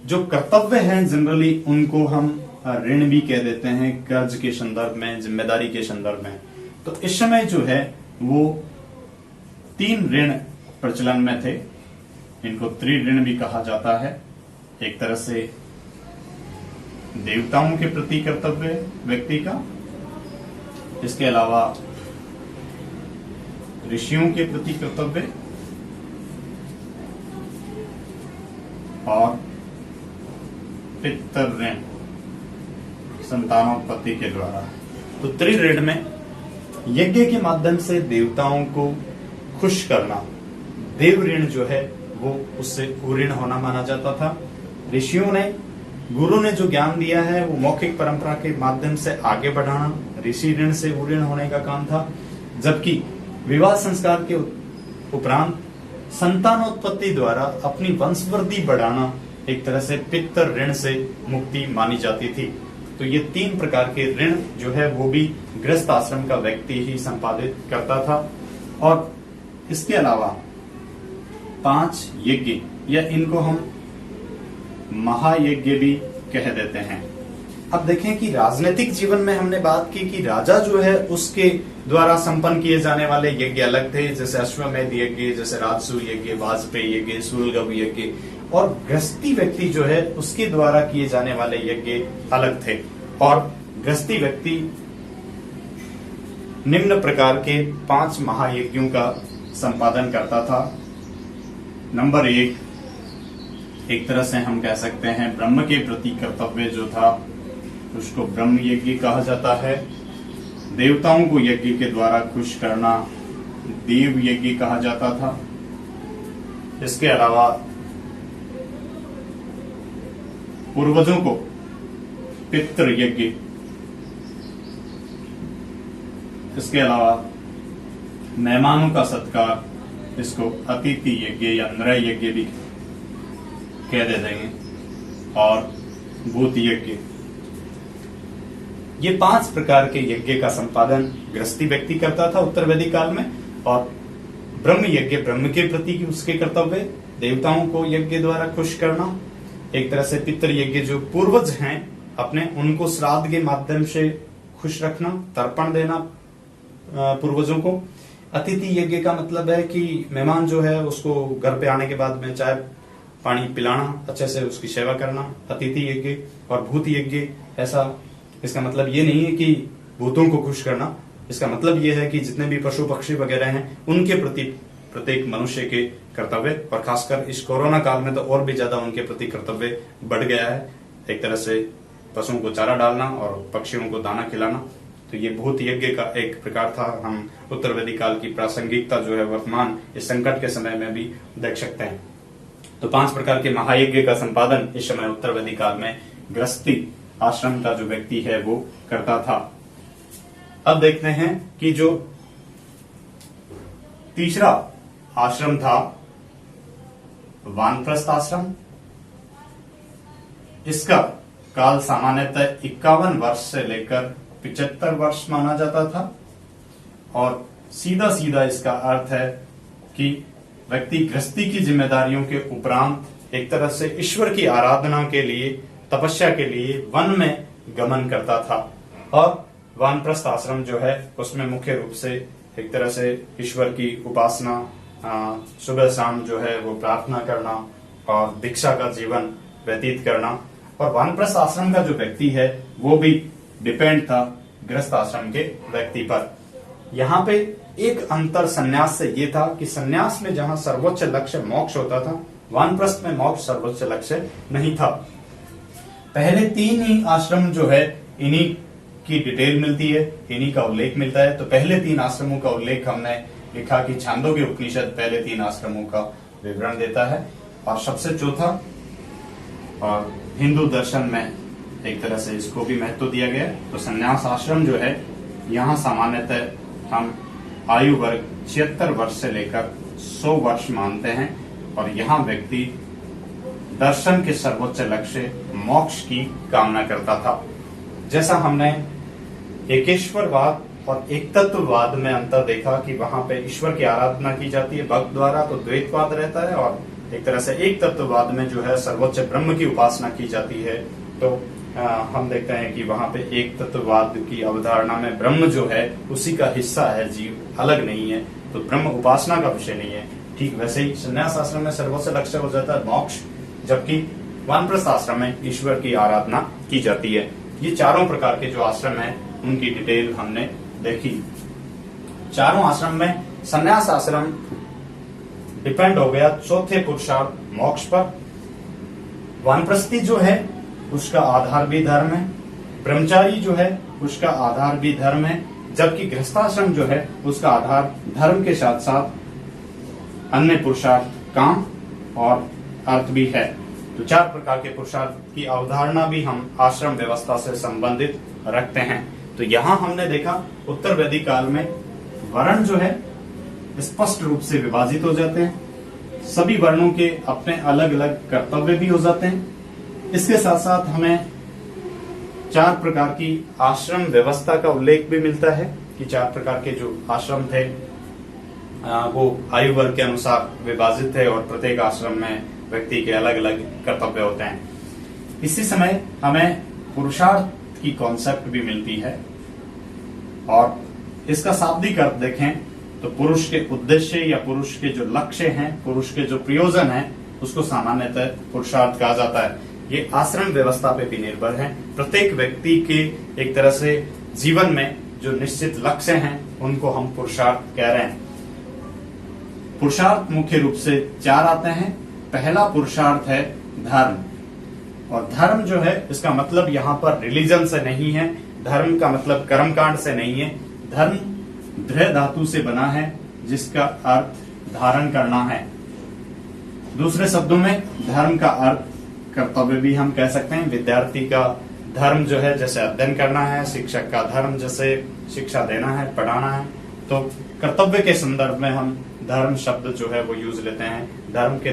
जो कर्तव्य हैं जनरली उनको हम ऋण भी कह देते हैं, कर्ज के संदर्भ में, जिम्मेदारी के संदर्भ में। तो इस समय जो है वो 3 ऋण प्रचलन में थे। इनको त्रिऋण भी कहा जाता है। एक तरह से देवताओं के प्रति कर्तव्य व्यक्ति का, इसके अलावा ऋषियों के प्रति कर्तव्य, और पितृ ऋण संतानोत्पत्ति के द्वारा। तो त्रिऋण में यज्ञ के माध्यम से देवताओं को खुश करना, देव ऋण जो है वो उससे कुऋण होना माना जाता था। ऋषियों ने, गुरु ने जो ज्ञान दिया है वो मौखिक परंपरा के माध्यम से आगे बढ़ाना, ऋषि ऋण से उऋण होने का काम था। जबकि विवाह संस्कार के उपरांत संतानोत्पत्ति द्वारा अपनी वंशवृद्धि बढ़ाना एक तरह से पितृ ऋण से मुक्ति मानी जाती थी। तो ये 3 प्रकार के ऋण जो है वो भी गृहस्थ आश्रम का व्यक्ति ही संपादित करता था। और इसके अलावा 5 यज्ञ, या इनको हम महायज्ञ भी कह देते हैं। अब देखें कि राजनीतिक जीवन में हमने बात की कि राजा जो है उसके द्वारा संपन्न किए जाने वाले यज्ञ अलग थे, जैसे अश्वमेध यज्ञ, जैसे राजसूय यज्ञ, वाजपेयी यज्ञ, सूलगव यज्ञ। और गृहस्थी व्यक्ति जो है उसके द्वारा किए जाने वाले यज्ञ अलग थे। और गृहस्थी व्यक्ति निम्न प्रकार के 5 महायज्ञों का संपादन करता था। नंबर 1, एक तरह से हम कह सकते हैं ब्रह्म के प्रति कर्तव्य जो था उसको ब्रह्म यज्ञ कहा जाता है। देवताओं को यज्ञ के द्वारा खुश करना देव यज्ञ कहा जाता था। इसके अलावा पूर्वजों को पितृ यज्ञ, इसके अलावा मेहमानों का सत्कार, इसको अतिथि यज्ञ या नृय यज्ञ भी कह देते हैं, और भूत यज्ञ। ये 5 प्रकार के यज्ञ का संपादन गृहस्थी व्यक्ति करता था उत्तर वैदिक काल में। और ब्रह्म यज्ञ ब्रह्म के प्रति उसके कर्तव्य, देवताओं को यज्ञ द्वारा खुश करना, एक तरह से पितृ यज्ञ जो पूर्वज हैं अपने उनको श्राद्ध के माध्यम से खुश रखना, तर्पण देना पूर्वजों को। अतिथि यज्ञ का मतलब है कि मेहमान जो है उसको घर पे आने के बाद में चाय पानी पिलाना, अच्छे से उसकी सेवा करना, अतिथि यज्ञ। और भूत यज्ञ, ऐसा इसका मतलब ये नहीं है कि भूतों को खुश करना, इसका मतलब ये है कि जितने भी पशु पक्षी वगैरह हैं उनके प्रति प्रत्येक मनुष्य के कर्तव्य, और खासकर इस कोरोना काल में तो और भी ज्यादा उनके प्रति कर्तव्य बढ़ गया है। एक तरह से पशुओं को चारा डालना और पक्षियों को दाना खिलाना। तो ये भूत यज्ञ का एक प्रकार था। हम उत्तर वैदिक काल की प्रासंगिकता जो है वर्तमान इस संकट के समय में भी देख सकते हैं। तो 5 प्रकार के महायज्ञ का संपादन इस समय उत्तर वैदिक काल में गृहस्थी आश्रम का जो व्यक्ति है वो करता था। अब देखते हैं कि जो तीसरा आश्रम था वानप्रस्थ आश्रम, इसका काल सामान्यतः 51 वर्ष से लेकर 75 वर्ष माना जाता था। और सीधा सीधा इसका अर्थ है कि व्यक्ति गृहस्थी की जिम्मेदारियों के उपरांत एक तरह से ईश्वर की आराधना के लिए, तपस्या के लिए वन में गमन करता था। और वानप्रस्थ आश्रम जो है उसमें मुख्य रूप से एक तरह से ईश्वर की उपासना, सुबह शाम जो है वो प्रार्थना करना और दीक्षा का जीवन व्यतीत करना। और वानप्रस्थ आश्रम का जो व्यक्ति है वो भी डिपेंड था गृहस्थ आश्रम के व्यक्ति पर। यहाँ पे एक अंतर संन्यास से ये था कि संन्यास में जहां सर्वोच्च लक्ष्य मोक्ष होता था, वानप्रस्थ में मोक्ष सर्वोच्च लक्ष्य नहीं था। पहले 3 ही आश्रम जो है इन्हीं की डिटेल मिलती है, इन्हीं का उल्लेख मिलता है। तो पहले 3 आश्रमों का उल्लेख हमने लिखा कि छांदोग्य उपनिषद पहले 3 आश्रमों का विवरण देता है। और सबसे चौथा, और हिंदू दर्शन में एक तरह से इसको भी महत्व दिया गया। तो संन्यास आश्रम जो है यहाँ सामान्यतः हम आयु वर्ग 76 वर्ष से लेकर 100 वर्ष मानते हैं। और यहाँ व्यक्ति दर्शन के सर्वोच्च लक्ष्य मोक्ष की कामना करता था। जैसा हमने एकेश्वरवाद और एक तत्ववाद में अंतर देखा कि वहां पे ईश्वर की आराधना की जाती है भक्त द्वारा, तो द्वैतवाद रहता है। और एक तरह से एक तत्ववाद में जो है सर्वोच्च ब्रह्म की उपासना की जाती है। तो हम देखते हैं कि वहां पे एक तत्ववाद की अवधारणा में ब्रह्म जो है उसी का हिस्सा है, जीव अलग नहीं है। तो ब्रह्म उपासना का विषय नहीं है। ठीक वैसे ही संन्यास आश्रम में सर्वोच्च लक्ष्य हो जाता है मोक्ष, जबकि वानप्रस्थ आश्रम में ईश्वर की आराधना की जाती है। ये चारों प्रकार के जो आश्रम हैं उनकी डिटेल हमने देखी। चारों आश्रम में संन्यास आश्रम डिपेंड हो गया चौथे पुरुषार्थ मोक्ष पर। वानप्रस्थी जो है उसका आधार भी धर्म है, ब्रह्मचारी जो है उसका आधार भी धर्म है, जबकि गृहस्थाश्रम जो है उसका आधार धर्म के साथ साथ अन्य पुरुषार्थ काम और अर्थ भी है। तो 4 प्रकार के पुरुषार्थ की अवधारणा भी हम आश्रम व्यवस्था से संबंधित रखते हैं। तो यहाँ हमने देखा उत्तर वैदिक काल में वर्ण जो है स्पष्ट रूप से विभाजित हो जाते हैं, सभी वर्णों के अपने अलग अलग कर्तव्य भी हो जाते हैं। इसके साथ साथ हमें 4 प्रकार की आश्रम व्यवस्था का उल्लेख भी मिलता है कि 4 प्रकार के जो आश्रम थे वो आयु वर्ग के अनुसार विभाजित थे और प्रत्येक आश्रम में व्यक्ति के अलग अलग कर्तव्य होते हैं। इसी समय हमें पुरुषार्थ की कॉन्सेप्ट भी मिलती है। और इसका शाब्दिक अर्थ देखें तो पुरुष के उद्देश्य या पुरुष के जो लक्ष्य हैं, पुरुष के जो प्रयोजन हैं, उसको सामान्यतः पुरुषार्थ कहा जाता है। ये आश्रम व्यवस्था पे भी निर्भर है। प्रत्येक व्यक्ति के एक तरह से जीवन में जो निश्चित लक्ष्य हैं उनको हम पुरुषार्थ कह रहे हैं। पुरुषार्थ मुख्य रूप से 4 आते हैं। पहला पुरुषार्थ है धर्म, और धर्म जो है इसका मतलब यहाँ पर रिलीजन से नहीं है, धर्म का मतलब कर्मकांड से नहीं है। धर्म दृढ़ धातु से बना है जिसका अर्थ धारण करना है। दूसरे शब्दों में धर्म का अर्थ कर्तव्य भी हम कह सकते हैं। विद्यार्थी का धर्म जो है जैसे अध्ययन करना है, शिक्षक का धर्म जैसे शिक्षा देना है, पढ़ाना है। तो कर्तव्य के संदर्भ में हम धर्म शब्द जो है वो यूज लेते हैं। धर्म के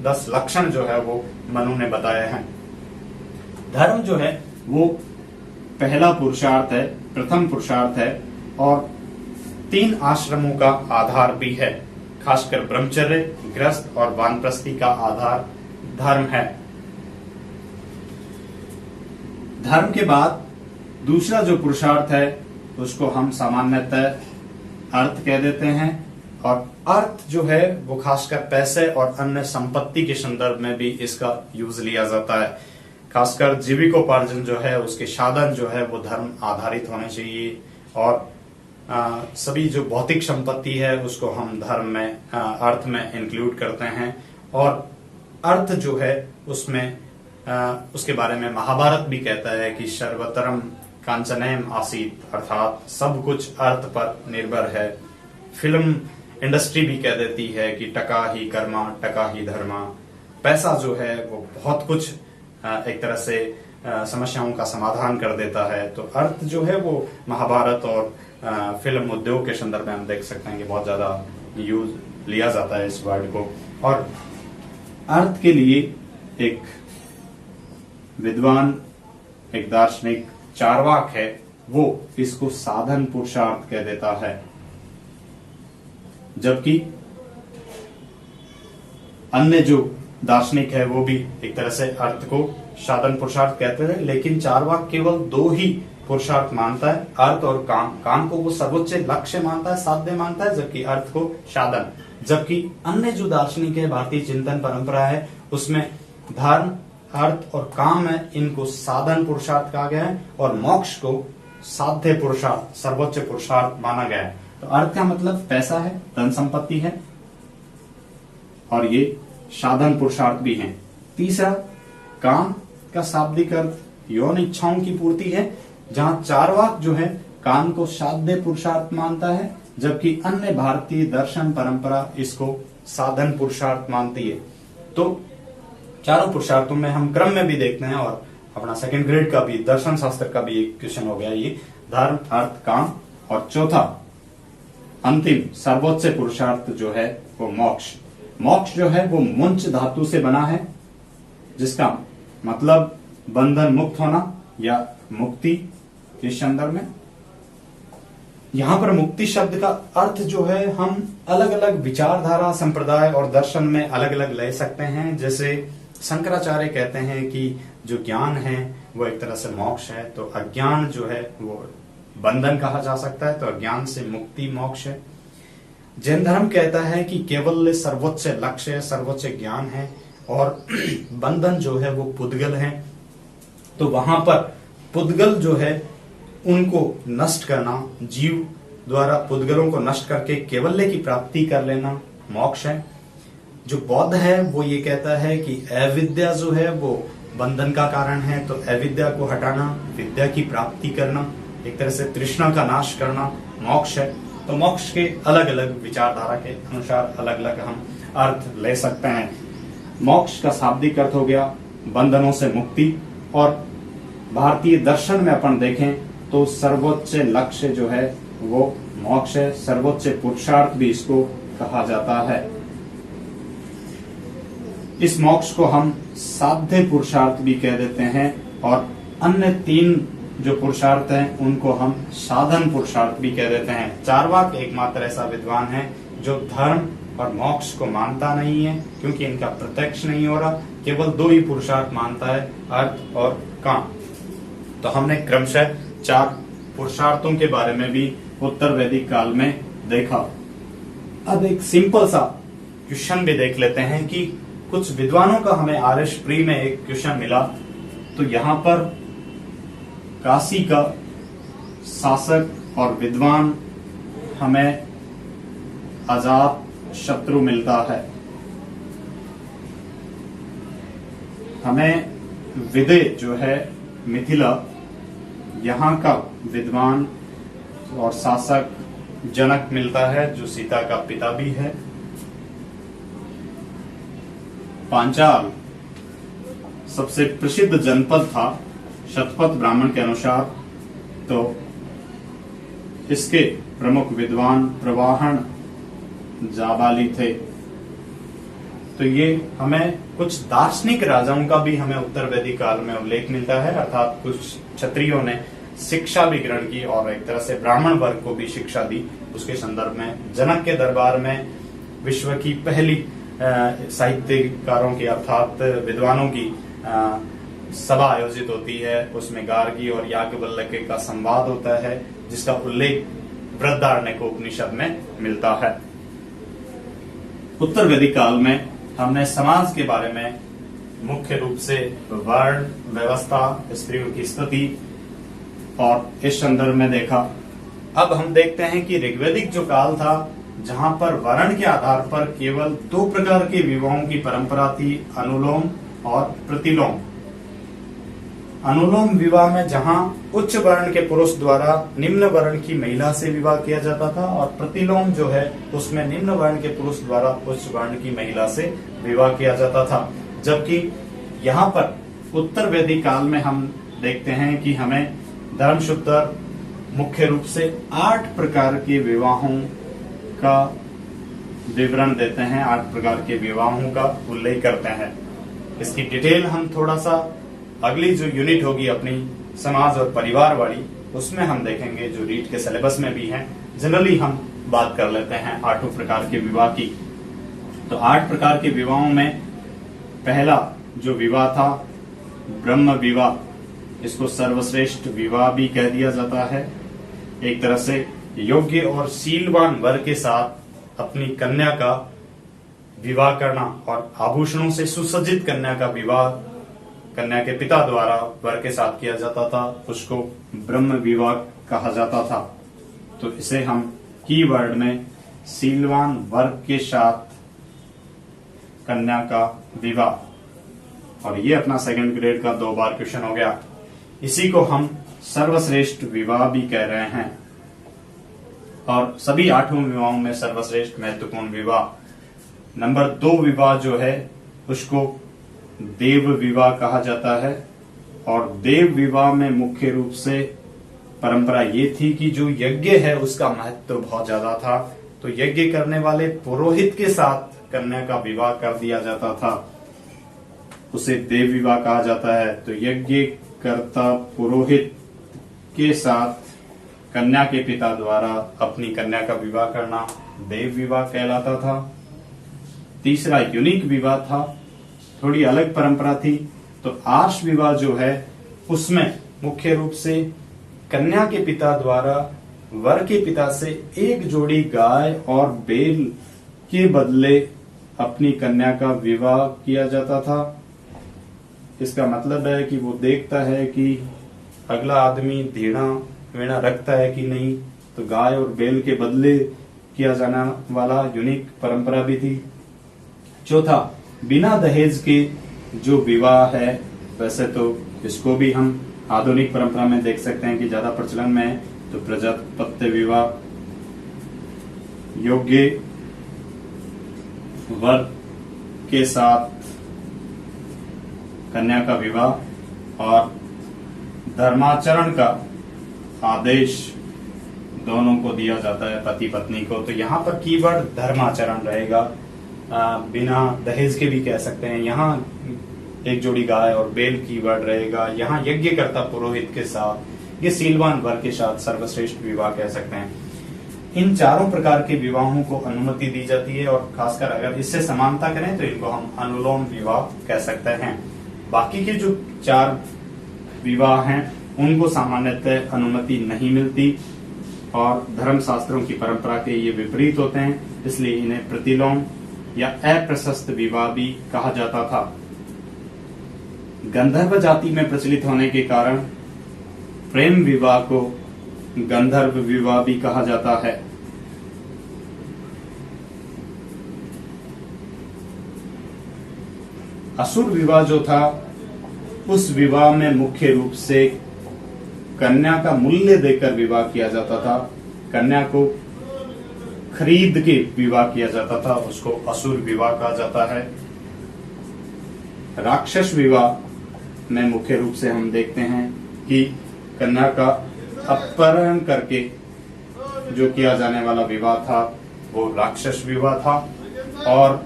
10 लक्षण जो है वो मनु ने बताए हैं। धर्म जो है वो पहला पुरुषार्थ है, प्रथम पुरुषार्थ है, और 3 आश्रमों का आधार भी है। खासकर ब्रह्मचर्य, गृहस्थ और वानप्रस्थी का आधार धर्म है। धर्म के बाद दूसरा जो पुरुषार्थ है उसको हम सामान्यतः अर्थ कह देते हैं, और अर्थ जो है वो खासकर पैसे और अन्य संपत्ति के संदर्भ में भी इसका यूज लिया जाता है। खासकर जीविकोपार्जन जो है उसके साधन जो है वो धर्म आधारित होने चाहिए, और सभी जो भौतिक संपत्ति है उसको हम धर्म में अर्थ में इंक्लूड करते हैं। और अर्थ जो है उसमें उसके बारे में महाभारत भी कहता है कि सर्वतरम कांचनम आसीत, अर्थात सब कुछ अर्थ पर निर्भर है। फिल्म इंडस्ट्री भी कह देती है कि टका ही कर्मा टका ही धर्मा। पैसा जो है वो बहुत कुछ एक तरह से समस्याओं का समाधान कर देता है। तो अर्थ जो है वो महाभारत और फिल्म उद्योग के संदर्भ में हम देख सकते हैं कि बहुत ज्यादा यूज लिया जाता है इस वर्ड को। और अर्थ के लिए एक विद्वान, एक दार्शनिक चार्वाक है, वो इसको साधन पुरुषार्थ कह देता है, जबकि अन्य जो दार्शनिक है वो भी एक तरह से अर्थ को साधन पुरुषार्थ कहते हैं। लेकिन चार्वाक केवल 2 ही पुरुषार्थ मानता है, अर्थ और काम। काम को वो सर्वोच्च लक्ष्य मानता है, साध्य मानता है, जबकि अर्थ को साधन। जबकि अन्य जो दार्शनिक है, भारतीय चिंतन परंपरा है, उसमें धर्म, अर्थ और काम है, इनको साधन पुरुषार्थ कहा गया है, और मोक्ष को साध्य पुरुषार्थ, सर्वोच्च पुरुषार्थ माना गया है। तो अर्थ का मतलब पैसा है, धन संपत्ति है, और ये साधन पुरुषार्थ भी है। तीसरा, काम का शाब्दिक अर्थ यौन इच्छाओं की पूर्ति है, जहां चार्वाक जो है काम को साध्य पुरुषार्थ मानता है, जबकि अन्य भारतीय दर्शन परंपरा इसको साधन पुरुषार्थ मानती है। तो चारों पुरुषार्थों में हम क्रम में भी देखते हैं, और अपना सेकंड ग्रेड का भी दर्शन शास्त्र का भी एक क्वेश्चन हो गया ये, धर्म, अर्थ, काम, और चौथा अंतिम सर्वोच्च पुरुषार्थ जो है वो मोक्ष। मोक्ष जो है वो मुंच धातु से बना है, जिसका मतलब बंधन मुक्त होना या मुक्ति के संदर्भ में। यहां पर मुक्ति शब्द का अर्थ जो है हम अलग अलग विचारधारा, संप्रदाय और दर्शन में अलग अलग ले सकते हैं। जैसे शंकराचार्य कहते हैं कि जो ज्ञान है वो एक तरह से मोक्ष है, तो अज्ञान जो है वो बंधन कहा जा सकता है, तो अज्ञान से मुक्ति मोक्ष है। जैन धर्म कहता है कि केवल सर्वोच्च लक्ष्य, सर्वोच्च ज्ञान है, और बंधन जो है वो पुद्गल है। तो वहां पर पुद्गल जो है उनको नष्ट करना, जीव द्वारा पुद्गलों को नष्ट करके केवल्य की प्राप्ति कर लेना मोक्ष है। जो बौद्ध है वो ये कहता है कि अविद्या जो है वो बंधन का कारण है, तो अविद्या को हटाना, विद्या की प्राप्ति करना, एक तरह से तृष्णा का नाश करना मोक्ष है। तो मोक्ष के अलग अलग विचारधारा के अनुसार अलग अलग हम अर्थ ले सकते हैं। मोक्ष का शाब्दिक अर्थ हो गया बंधनों से मुक्ति, और भारतीय दर्शन में अपन देखें तो सर्वोच्च लक्ष्य जो है वो मोक्ष है, सर्वोच्च पुरुषार्थ भी इसको कहा जाता है। इस मोक्ष को हम साध्य पुरुषार्थ भी कह देते हैं, और अन्य 3 जो पुरुषार्थ हैं उनको हम साधन पुरुषार्थ भी कह देते हैं। चार्वाक एकमात्र ऐसा विद्वान है जो धर्म और मोक्ष को मानता नहीं है, क्योंकि इनका प्रत्यक्ष नहीं हो रहा, केवल 2 ही पुरुषार्थ मानता है, अर्थ और काम। तो हमने क्रमशः 4 पुरुषार्थों के बारे में भी उत्तर वैदिक काल में देखा। अब एक सिंपल सा क्वेश्चन भी देख लेते हैं कि कुछ विद्वानों का हमें आर्यश प्री में एक क्वेश्चन मिला। तो यहां पर काशी का शासक और विद्वान हमें अजात शत्रु मिलता है। हमें विदय जो है मिथिला, यहाँ का विद्वान और शासक जनक मिलता है जो सीता का पिता भी है। पांचाल सबसे प्रसिद्ध जनपद था शतपथ ब्राह्मण के अनुसार, तो इसके प्रमुख विद्वान प्रवाहन जाबाली थे। तो ये हमें कुछ दार्शनिक राजाओं का भी हमें उत्तर वैदिक काल में उल्लेख मिलता है, अर्थात कुछ क्षत्रियों ने शिक्षा भी ग्रहण की और एक तरह से ब्राह्मण वर्ग को भी शिक्षा दी। उसके संदर्भ में जनक के दरबार में विश्व की पहली साहित्यकारों की अर्थात विद्वानों की सभा आयोजित होती है। उसमें गार्गी और याज्ञवल्क्य का संवाद होता है, जिसका उल्लेख बृहदारण्यक उपनिषद में मिलता है। उत्तर वैदिक काल में हमने समाज के बारे में मुख्य रूप से वर्ण व्यवस्था, स्त्रियों की स्थिति और इस संदर्भ में देखा। अब हम देखते हैं कि ऋग्वैदिक जो काल था, जहां पर वर्ण के आधार पर केवल 2 प्रकार के विवाहों की परंपरा थी, अनुलोम और प्रतिलोम। अनुलोम विवाह में जहां उच्च वर्ण के पुरुष द्वारा निम्न वर्ण की महिला से विवाह किया जाता था, और प्रतिलोम जो है उसमें निम्न वर्ण के पुरुष द्वारा उच्च वर्ण की महिला से विवाह किया जाता था। जबकि यहाँ पर उत्तर वैदिक काल में हम देखते हैं कि हमें धर्मशुद्धर मुख्य रूप से 8 प्रकार के विवाहों का विवरण देते हैं, 8 प्रकार के विवाहों का उल्लेख करते हैं। इसकी डिटेल हम थोड़ा सा अगली जो यूनिट होगी अपनी समाज और परिवार वाली, उसमें हम देखेंगे, जो रीट के सिलेबस में भी है। जनरली हम बात कर लेते हैं 8 प्रकार के विवाह की। तो 8 प्रकार के विवाहों में पहला जो विवाह था ब्रह्म विवाह, इसको सर्वश्रेष्ठ विवाह भी कह दिया जाता है। एक तरह से योग्य और शीलवान वर के साथ अपनी कन्या का विवाह करना और आभूषणों से सुसज्जित कन्या का विवाह कन्या के पिता द्वारा वर के साथ किया जाता था, उसको ब्रह्म विवाह कहा जाता था। तो इसे हम कीवर्ड में शीलवान वर के साथ कन्या का विवाह, और ये अपना सेकंड ग्रेड का 2 बार क्वेश्चन हो गया। इसी को हम सर्वश्रेष्ठ विवाह भी कह रहे हैं, और सभी 8 विवाहों में सर्वश्रेष्ठ महत्वपूर्ण विवाह नंबर 2 विवाह जो है उसको देव विवाह कहा जाता है। और देव विवाह में मुख्य रूप से परंपरा ये थी कि जो यज्ञ है उसका महत्व बहुत ज्यादा था, तो यज्ञ करने वाले पुरोहित के साथ कन्या का विवाह कर दिया जाता था, उसे देव विवाह कहा जाता है। तो यज्ञ कर्ता पुरोहित के साथ कन्या के पिता द्वारा अपनी कन्या का विवाह करना देव विवाह कहलाता था। तीसरा यूनिक विवाह था, थोड़ी अलग परंपरा थी। तो आर्ष विवाह जो है उसमें मुख्य रूप से कन्या के पिता द्वारा वर के पिता से एक जोड़ी गाय और बैल के बदले अपनी कन्या का विवाह किया जाता था। इसका मतलब है कि वो देखता है कि अगला आदमी धेड़ा वेड़ा रखता है कि नहीं, तो गाय और बैल के बदले किया जाने वाला यूनिक परंपरा भी थी। चौथा, बिना दहेज के जो विवाह है, वैसे तो इसको भी हम आधुनिक परंपरा में देख सकते हैं कि ज्यादा प्रचलन में है। तो प्रजापत्य विवाह, योग्य वर के साथ कन्या का विवाह और धर्माचरण का आदेश दोनों को दिया जाता है, पति पत्नी को। तो यहाँ पर कीवर्ड धर्माचरण रहेगा, बिना दहेज के भी कह सकते हैं। यहाँ एक जोड़ी गाय और बैल कीवर्ड रहेगा। यहाँ यज्ञकर्ता पुरोहित के साथ, ये शीलवान वर के साथ सर्वश्रेष्ठ विवाह कह सकते हैं। इन चारों प्रकार के विवाहों को अनुमति दी जाती है, और खासकर अगर इससे समानता करें तो इनको हम अनुलोम विवाह कह सकते हैं। बाकी के जो 4 विवाह हैं उनको सामान्यतः अनुमति नहीं मिलती और धर्मशास्त्रों की परंपरा के ये विपरीत होते हैं, इसलिए इन्हें प्रतिलोम या अप्रशस्त विवाह भी कहा जाता था। गंधर्व जाति में प्रचलित होने के कारण प्रेम विवाह को गंधर्व विवाह भी कहा जाता है। असुर विवाह जो था, उस विवाह में मुख्य रूप से कन्या का मूल्य देकर विवाह किया जाता था। कन्या को खरीद के विवाह किया जाता था, उसको असुर विवाह कहा जाता है। राक्षस विवाह में मुख्य रूप से हम देखते हैं कि कन्या का अपहरण करके जो किया जाने वाला विवाह था वो राक्षस विवाह था। और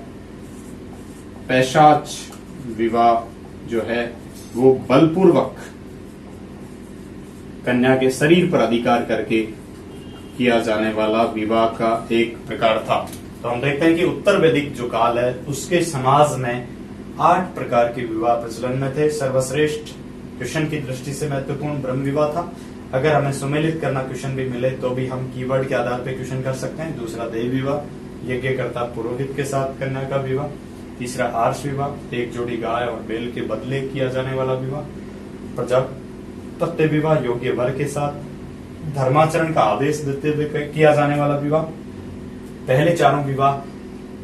पैशाच विवाह जो है वो बलपूर्वक कन्या के शरीर पर अधिकार करके किया जाने वाला विवाह का एक प्रकार था। तो हम देखते हैं कि उत्तर वैदिक जो काल है उसके समाज में 8 प्रकार के विवाह प्रचलन में थे। सर्वश्रेष्ठ क्वेश्चन की दृष्टि से महत्वपूर्ण ब्रह्म विवाह था। अगर हमें सुमेलित करना क्वेश्चन भी मिले तो भी हम कीवर्ड के आधार पर क्वेश्चन कर सकते हैं। दूसरा देव विवाह, यज्ञकर्ता पुरोहित के साथ कन्या का विवाह। तीसरा आर्ष विवाह, एक जोड़ी गाय और बैल के बदले किया जाने वाला विवाह। प्रजापत्य विवाह, योग्य वर के साथ धर्माचरण का आदेश देते हुए किया जाने वाला विवाह। पहले चारों विवाह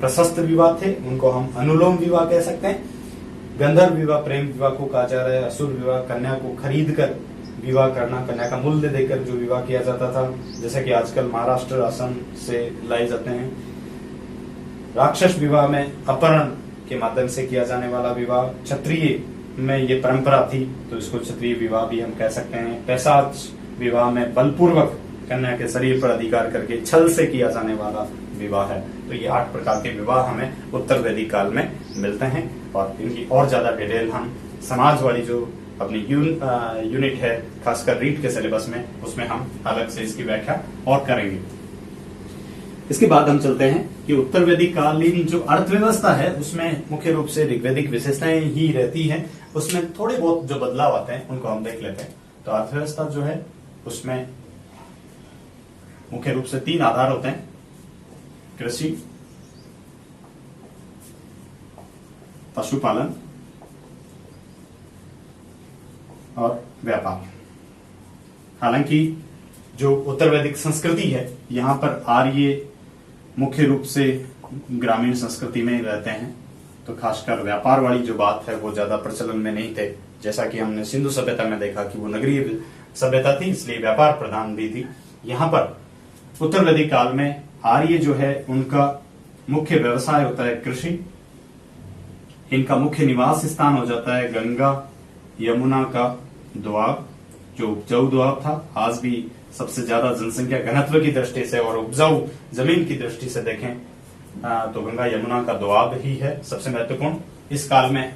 प्रशस्त विवाह थे, उनको हम अनुलोम विवाह कह सकते हैं। गंधर्व विवाह प्रेम विवाह को कहा जा रहा है। असुर विवाह कन्या को खरीद कर विवाह करना, कन्या का मूल्य देकर जो विवाह किया जाता था, जैसे कि आजकल महाराष्ट्र असम से लाए जाते हैं। राक्षस विवाह में अपहरण के माध्यम से किया जाने वाला विवाह। क्षत्रिय में ये परंपरा थी तो इसको क्षत्रिय विवाह भी हम कह सकते हैं। पैशाच विवाह में बलपूर्वक कन्या के शरीर पर अधिकार करके छल से किया जाने वाला विवाह है। तो ये 8 प्रकार के विवाह हमें उत्तर वैदिक काल में मिलते हैं और इनकी और ज्यादा डिटेल हम समाज वाली जो अपनी यूनिट है, खासकर रीट के सिलेबस में, उसमें हम अलग से इसकी व्याख्या और करेंगे। इसके बाद हम चलते हैं कि उत्तर वैदिक कालीन जो अर्थव्यवस्था है उसमें मुख्य रूप से ऋग्वैदिक विशेषताएं ही रहती हैं। उसमें थोड़े बहुत जो बदलाव आते हैं उनको हम देख लेते हैं। तो अर्थव्यवस्था जो है उसमें मुख्य रूप से 3 आधार होते हैं: कृषि, पशुपालन और व्यापार। हालांकि जो उत्तर वैदिक संस्कृति है यहाँ पर आर्य मुख्य रूप से ग्रामीण संस्कृति में रहते हैं, तो खासकर व्यापार वाली जो बात है वो ज्यादा प्रचलन में नहीं थे। जैसा कि हमने सिंधु सभ्यता में देखा कि वो नगरीय सभ्यता थी, इसलिए व्यापार प्रधान भी थी। यहाँ पर उत्तर वैदिक काल में आर्य जो है उनका मुख्य व्यवसाय होता है कृषि। इनका मुख्य निवास स्थान हो जाता है गंगा यमुना का दोआब, जो उपजाऊ दोआब था। आज भी सबसे ज्यादा जनसंख्या घनत्व की दृष्टि से और उपजाऊ जमीन की दृष्टि से देखें तो गंगा यमुना का दोआब ही है सबसे महत्वपूर्ण। इस काल में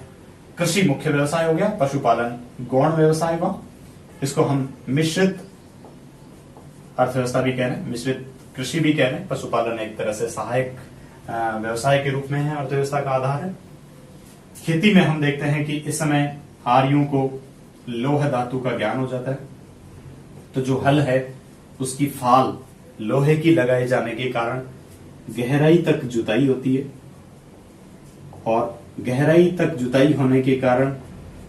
कृषि मुख्य व्यवसाय हो गया, पशुपालन गौण व्यवसाय हुआ। इसको हम मिश्रित अर्थव्यवस्था भी कह रहे हैं, मिश्रित कृषि भी कह रहे हैं। पशुपालन एक तरह से सहायक व्यवसाय के रूप में है, अर्थव्यवस्था का आधार है। खेती में हम देखते हैं कि इस समय आर्यों को लोह धातु का ज्ञान हो जाता है, तो जो हल है उसकी फाल लोहे की लगाए जाने के कारण गहराई तक जुताई होती है और गहराई तक जुताई होने के कारण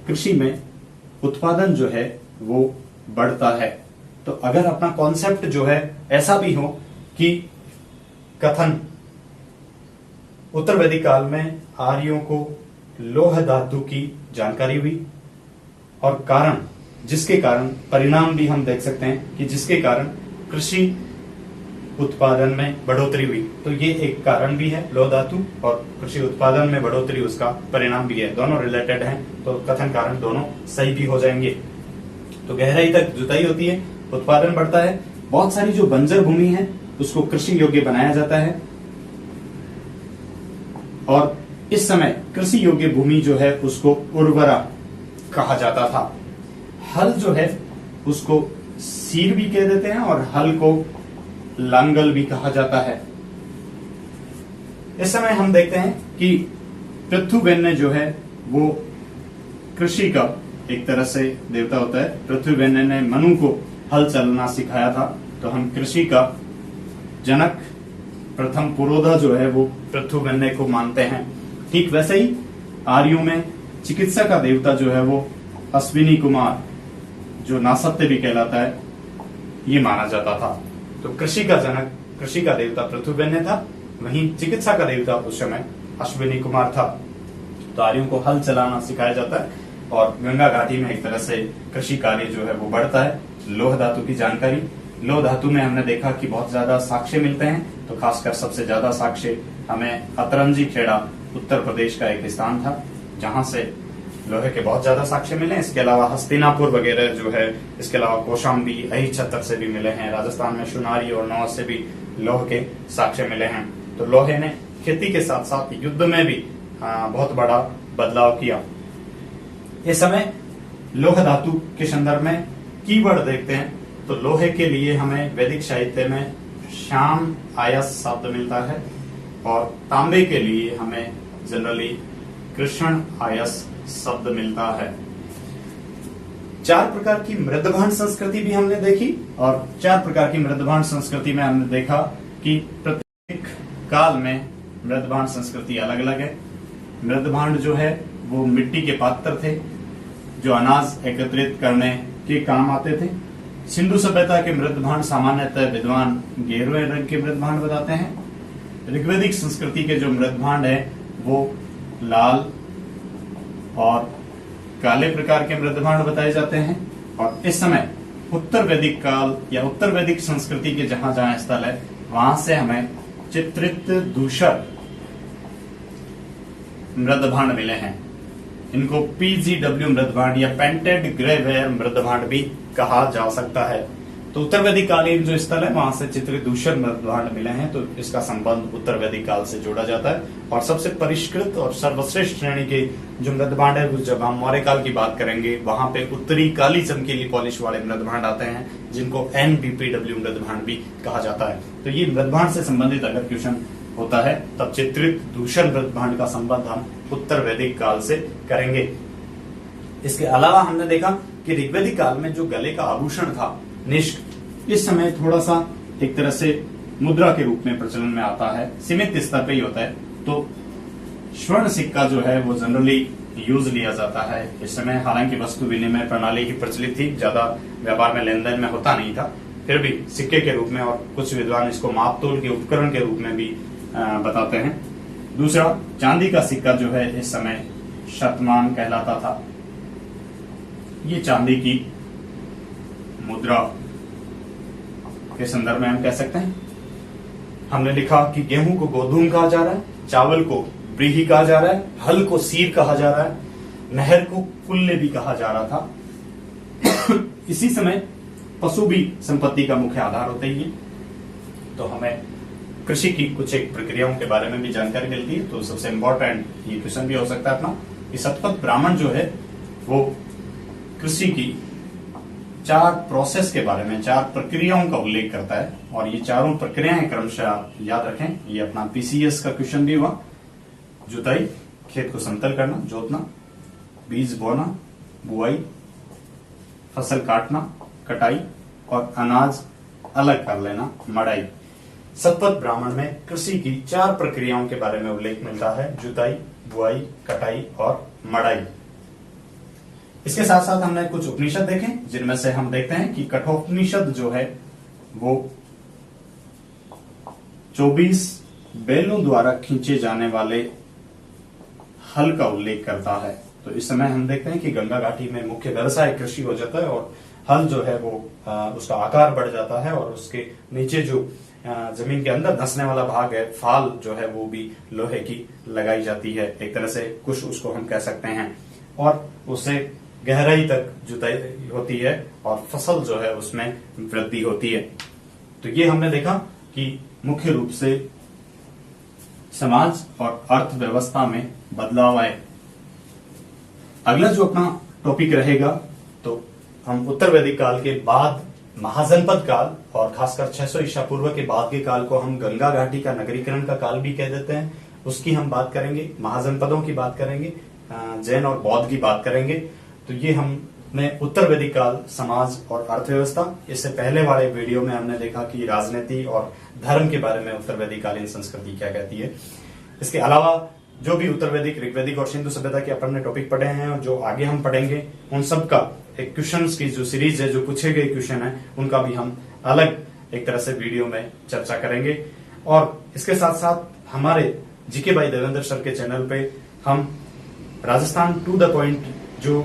कृषि में उत्पादन जो है वो बढ़ता है। तो अगर अपना कॉन्सेप्ट जो है ऐसा भी हो कि कथन उत्तर वैदिक काल में आर्यों को लोह धातु की जानकारी हुई और कारण, जिसके कारण परिणाम भी हम देख सकते हैं कि जिसके कारण कृषि उत्पादन में बढ़ोतरी हुई, तो ये एक कारण भी है लोह धातु, और कृषि उत्पादन में बढ़ोतरी उसका परिणाम भी है। दोनों रिलेटेड हैं, तो कथन कारण दोनों सही भी हो जाएंगे। तो गहराई तक जुताई होती है, उत्पादन बढ़ता है। बहुत सारी जो बंजर भूमि है उसको कृषि योग्य बनाया जाता है और इस समय कृषि योग्य भूमि जो है उसको उर्वरा कहा जाता था। हल जो है उसको सीर भी कह देते हैं और हल को लांगल भी कहा जाता है। इस समय हम देखते हैं कि पृथुवेन्य जो है वो कृषि का एक तरह से देवता होता है। पृथ्वी बहन ने मनु को हल चलना सिखाया था, तो हम कृषि का जनक प्रथम पुरोधा जो है वो पृथ्वी बहन को मानते हैं। ठीक वैसे ही आर्यों में चिकित्सा का देवता जो है वो अश्विनी कुमार, जो नासत्य भी कहलाता है, ये माना जाता था। तो कृषि का जनक, कृषि का देवता पृथ्वी बहन था, वहीं चिकित्सा का देवता उस समय अश्विनी कुमार था। तो आर्यों को हल चलाना सिखाया जाता है और गंगा घाटी में एक तरह से कृषि कार्य जो है वो बढ़ता है। लौह धातु की जानकारी, लौह धातु में हमने देखा कि बहुत ज्यादा साक्ष्य मिलते हैं, तो खासकर सबसे ज्यादा साक्ष्य हमें अतरंजी खेड़ा उत्तर प्रदेश का एक स्थान था जहां से लोहे के बहुत ज्यादा साक्ष्य मिले। इसके अलावा हस्तिनापुर वगैरह जो है, इसके अलावा कौशाम्बी, अही छत्तर से भी मिले हैं। राजस्थान में सुनारी और नौस से भी लौह के साक्ष्य मिले हैं। तो लोहे ने खेती के साथ साथ युद्ध में भी बहुत बड़ा बदलाव किया। इस समय लौह धातु के संदर्भ में कीवर्ड देखते हैं तो लोहे के लिए हमें वैदिक साहित्य में श्याम आयस शब्द मिलता है और तांबे के लिए हमें जनरली कृष्ण आयस शब्द मिलता है। 4 प्रकार की मृदभांड संस्कृति भी हमने देखी और 4 प्रकार की मृदभांड संस्कृति में हमने देखा कि प्रत्येक काल में मृदभांड संस्कृति अलग अलग है। मृदभांड जो है वो मिट्टी के पात्र थे जो अनाज एकत्रित करने के काम आते थे। सिंधु सभ्यता के मृदभांड सामान्यतः विद्वान गेरुए रंग के मृदभांड बताते हैं। ऋग्वैदिक संस्कृति के जो मृदभांड है वो लाल और काले प्रकार के मृदभांड बताए जाते हैं। और इस समय उत्तर वैदिक काल या उत्तर वैदिक संस्कृति के जहां जहां स्थल है वहां से हमें चित्रित धूसर मृदभांड मिले हैं। इनको PGW मृदभांड या पेंटेड ग्रेवेयर मृदभांड भी कहा जा सकता है। तो उत्तर वैदिक कालीन जो स्थल है वहां से चित्रित धूसर मृदभांड मिले हैं, तो इसका संबंध उत्तर वैदिक काल से जोड़ा जाता है। और सबसे परिष्कृत और सर्वश्रेष्ठ श्रेणी के जो मृदभांड है, जब हम मौर्य काल की बात करेंगे वहां पे उत्तरी काली चमकीली पॉलिश वाले मृदभांड आते हैं जिनको NBPW मृदभांड भी कहा जाता है। तो ये मृदभांड से संबंधित अगर क्वेश्चन होता है तब चित्रित धूसर मृदभांड का संबंध हम उत्तर वैदिक काल से करेंगे। इसके अलावा हमने देखा कि ऋग्वैदिक काल में जो गले का आभूषण था निष्क, इस समय थोड़ा सा एक तरह से मुद्रा के रूप में प्रचलन में आता है, सीमित स्तर पे ही होता है। तो स्वर्ण सिक्का जो है वो जनरली यूज लिया जाता है इस समय। हालांकि वस्तु विनिमय प्रणाली ही प्रचलित थी, ज्यादा व्यापार में लेन देन में होता नहीं था, फिर भी सिक्के के रूप में और कुछ विद्वान इसको मापतोल के उपकरण के रूप में भी बताते हैं। दूसरा, चांदी का सिक्का जो है इस समय शतमान कहलाता था। ये चांदी की मुद्रा के संदर्भ में हम कह सकते हैं। हमने लिखा कि गेहूं को गोधूम कहा जा रहा है, चावल को ब्रीही कहा जा रहा है, हल को सीर कहा जा रहा है, नहर को कुल्ले भी कहा जा रहा था। इसी समय पशु भी संपत्ति का मुख्य आधार होते ही है। तो हमें कृषि की कुछ एक प्रक्रियाओं के बारे में भी जानकारी मिलती है। तो सबसे इंपॉर्टेंट ये क्वेश्चन भी हो सकता है अपना कि शतपथ ब्राह्मण जो है वो कृषि की 4 प्रोसेस के बारे में, 4 प्रक्रियाओं का उल्लेख करता है। और ये चारों प्रक्रियाएं क्रमशः आप याद रखें। ये अपना PCS का क्वेश्चन भी हुआ। जुताई, खेत को समतल करना, जोतना, बीज बोना, बुआई, फसल काटना, कटाई और अनाज अलग कर लेना, मड़ाई। शतपथ ब्राह्मण में कृषि की 4 प्रक्रियाओं के बारे में उल्लेख मिलता है, जुताई, बुआई, कटाई और मड़ाई। इसके साथ साथ हमने कुछ उपनिषद देखे जिनमें से हम देखते हैं कि कठोपनिषद जो है वो 24 बैलों द्वारा खींचे जाने वाले हल का उल्लेख करता है। तो इस समय हम देखते हैं कि गंगा घाटी में मुख्य व्यवसाय कृषि हो जाता है और हल जो है वो उसका आकार बढ़ जाता है और उसके नीचे जो जमीन के अंदर धंसने वाला भाग है, फाल जो है वो भी लोहे की लगाई जाती है। एक तरह से कुश उसको हम कह सकते हैं और उससे गहराई तक जुताई होती है और फसल जो है उसमें वृद्धि होती है। तो ये हमने देखा कि मुख्य रूप से समाज और अर्थव्यवस्था में बदलाव आए। अगला जो अपना टॉपिक रहेगा तो हम उत्तर वैदिक काल के बाद महाजनपद काल और खासकर 600 ईसा पूर्व के बाद के काल को हम गंगा घाटी का नगरीकरण का काल भी कह देते हैं, उसकी हम बात करेंगे। महाजनपदों की बात करेंगे, जैन और बौद्ध की बात करेंगे तो ये हमने उत्तर वैदिक काल, समाज और अर्थव्यवस्था, इससे पहले वाले वीडियो में हमने देखा कि राजनीति और धर्म के बारे में उत्तर वैदिक कालीन संस्कृति क्या कहती है। इसके अलावा जो भी उत्तर वैदिक, ऋग्वैदिक और सिंधु सभ्यता के अपन ने टॉपिक पढ़े हैं और जो आगे हम पढ़ेंगे, उन सब का एक क्वेश्चंस की जो सीरीज है, जो पूछे गए क्वेश्चन है, उनका भी हम अलग एक तरह से वीडियो में चर्चा करेंगे। और इसके साथ साथ हमारे जीके बाई देवेंद्र सर के चैनल पे हम राजस्थान टू द पॉइंट जो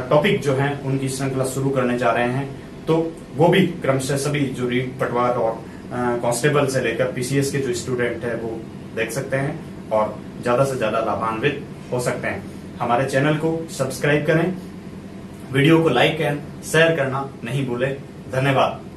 टॉपिक जो हैं उनकी श्रृंखला शुरू करने जा रहे हैं। तो वो भी क्रमशः सभी जो रीट, पटवार और कांस्टेबल से लेकर पीसीएस के जो स्टूडेंट है वो देख सकते हैं और ज्यादा से ज्यादा लाभान्वित हो सकते हैं। हमारे चैनल को सब्सक्राइब करें, वीडियो को लाइक एंड शेयर करना नहीं भूलें। धन्यवाद।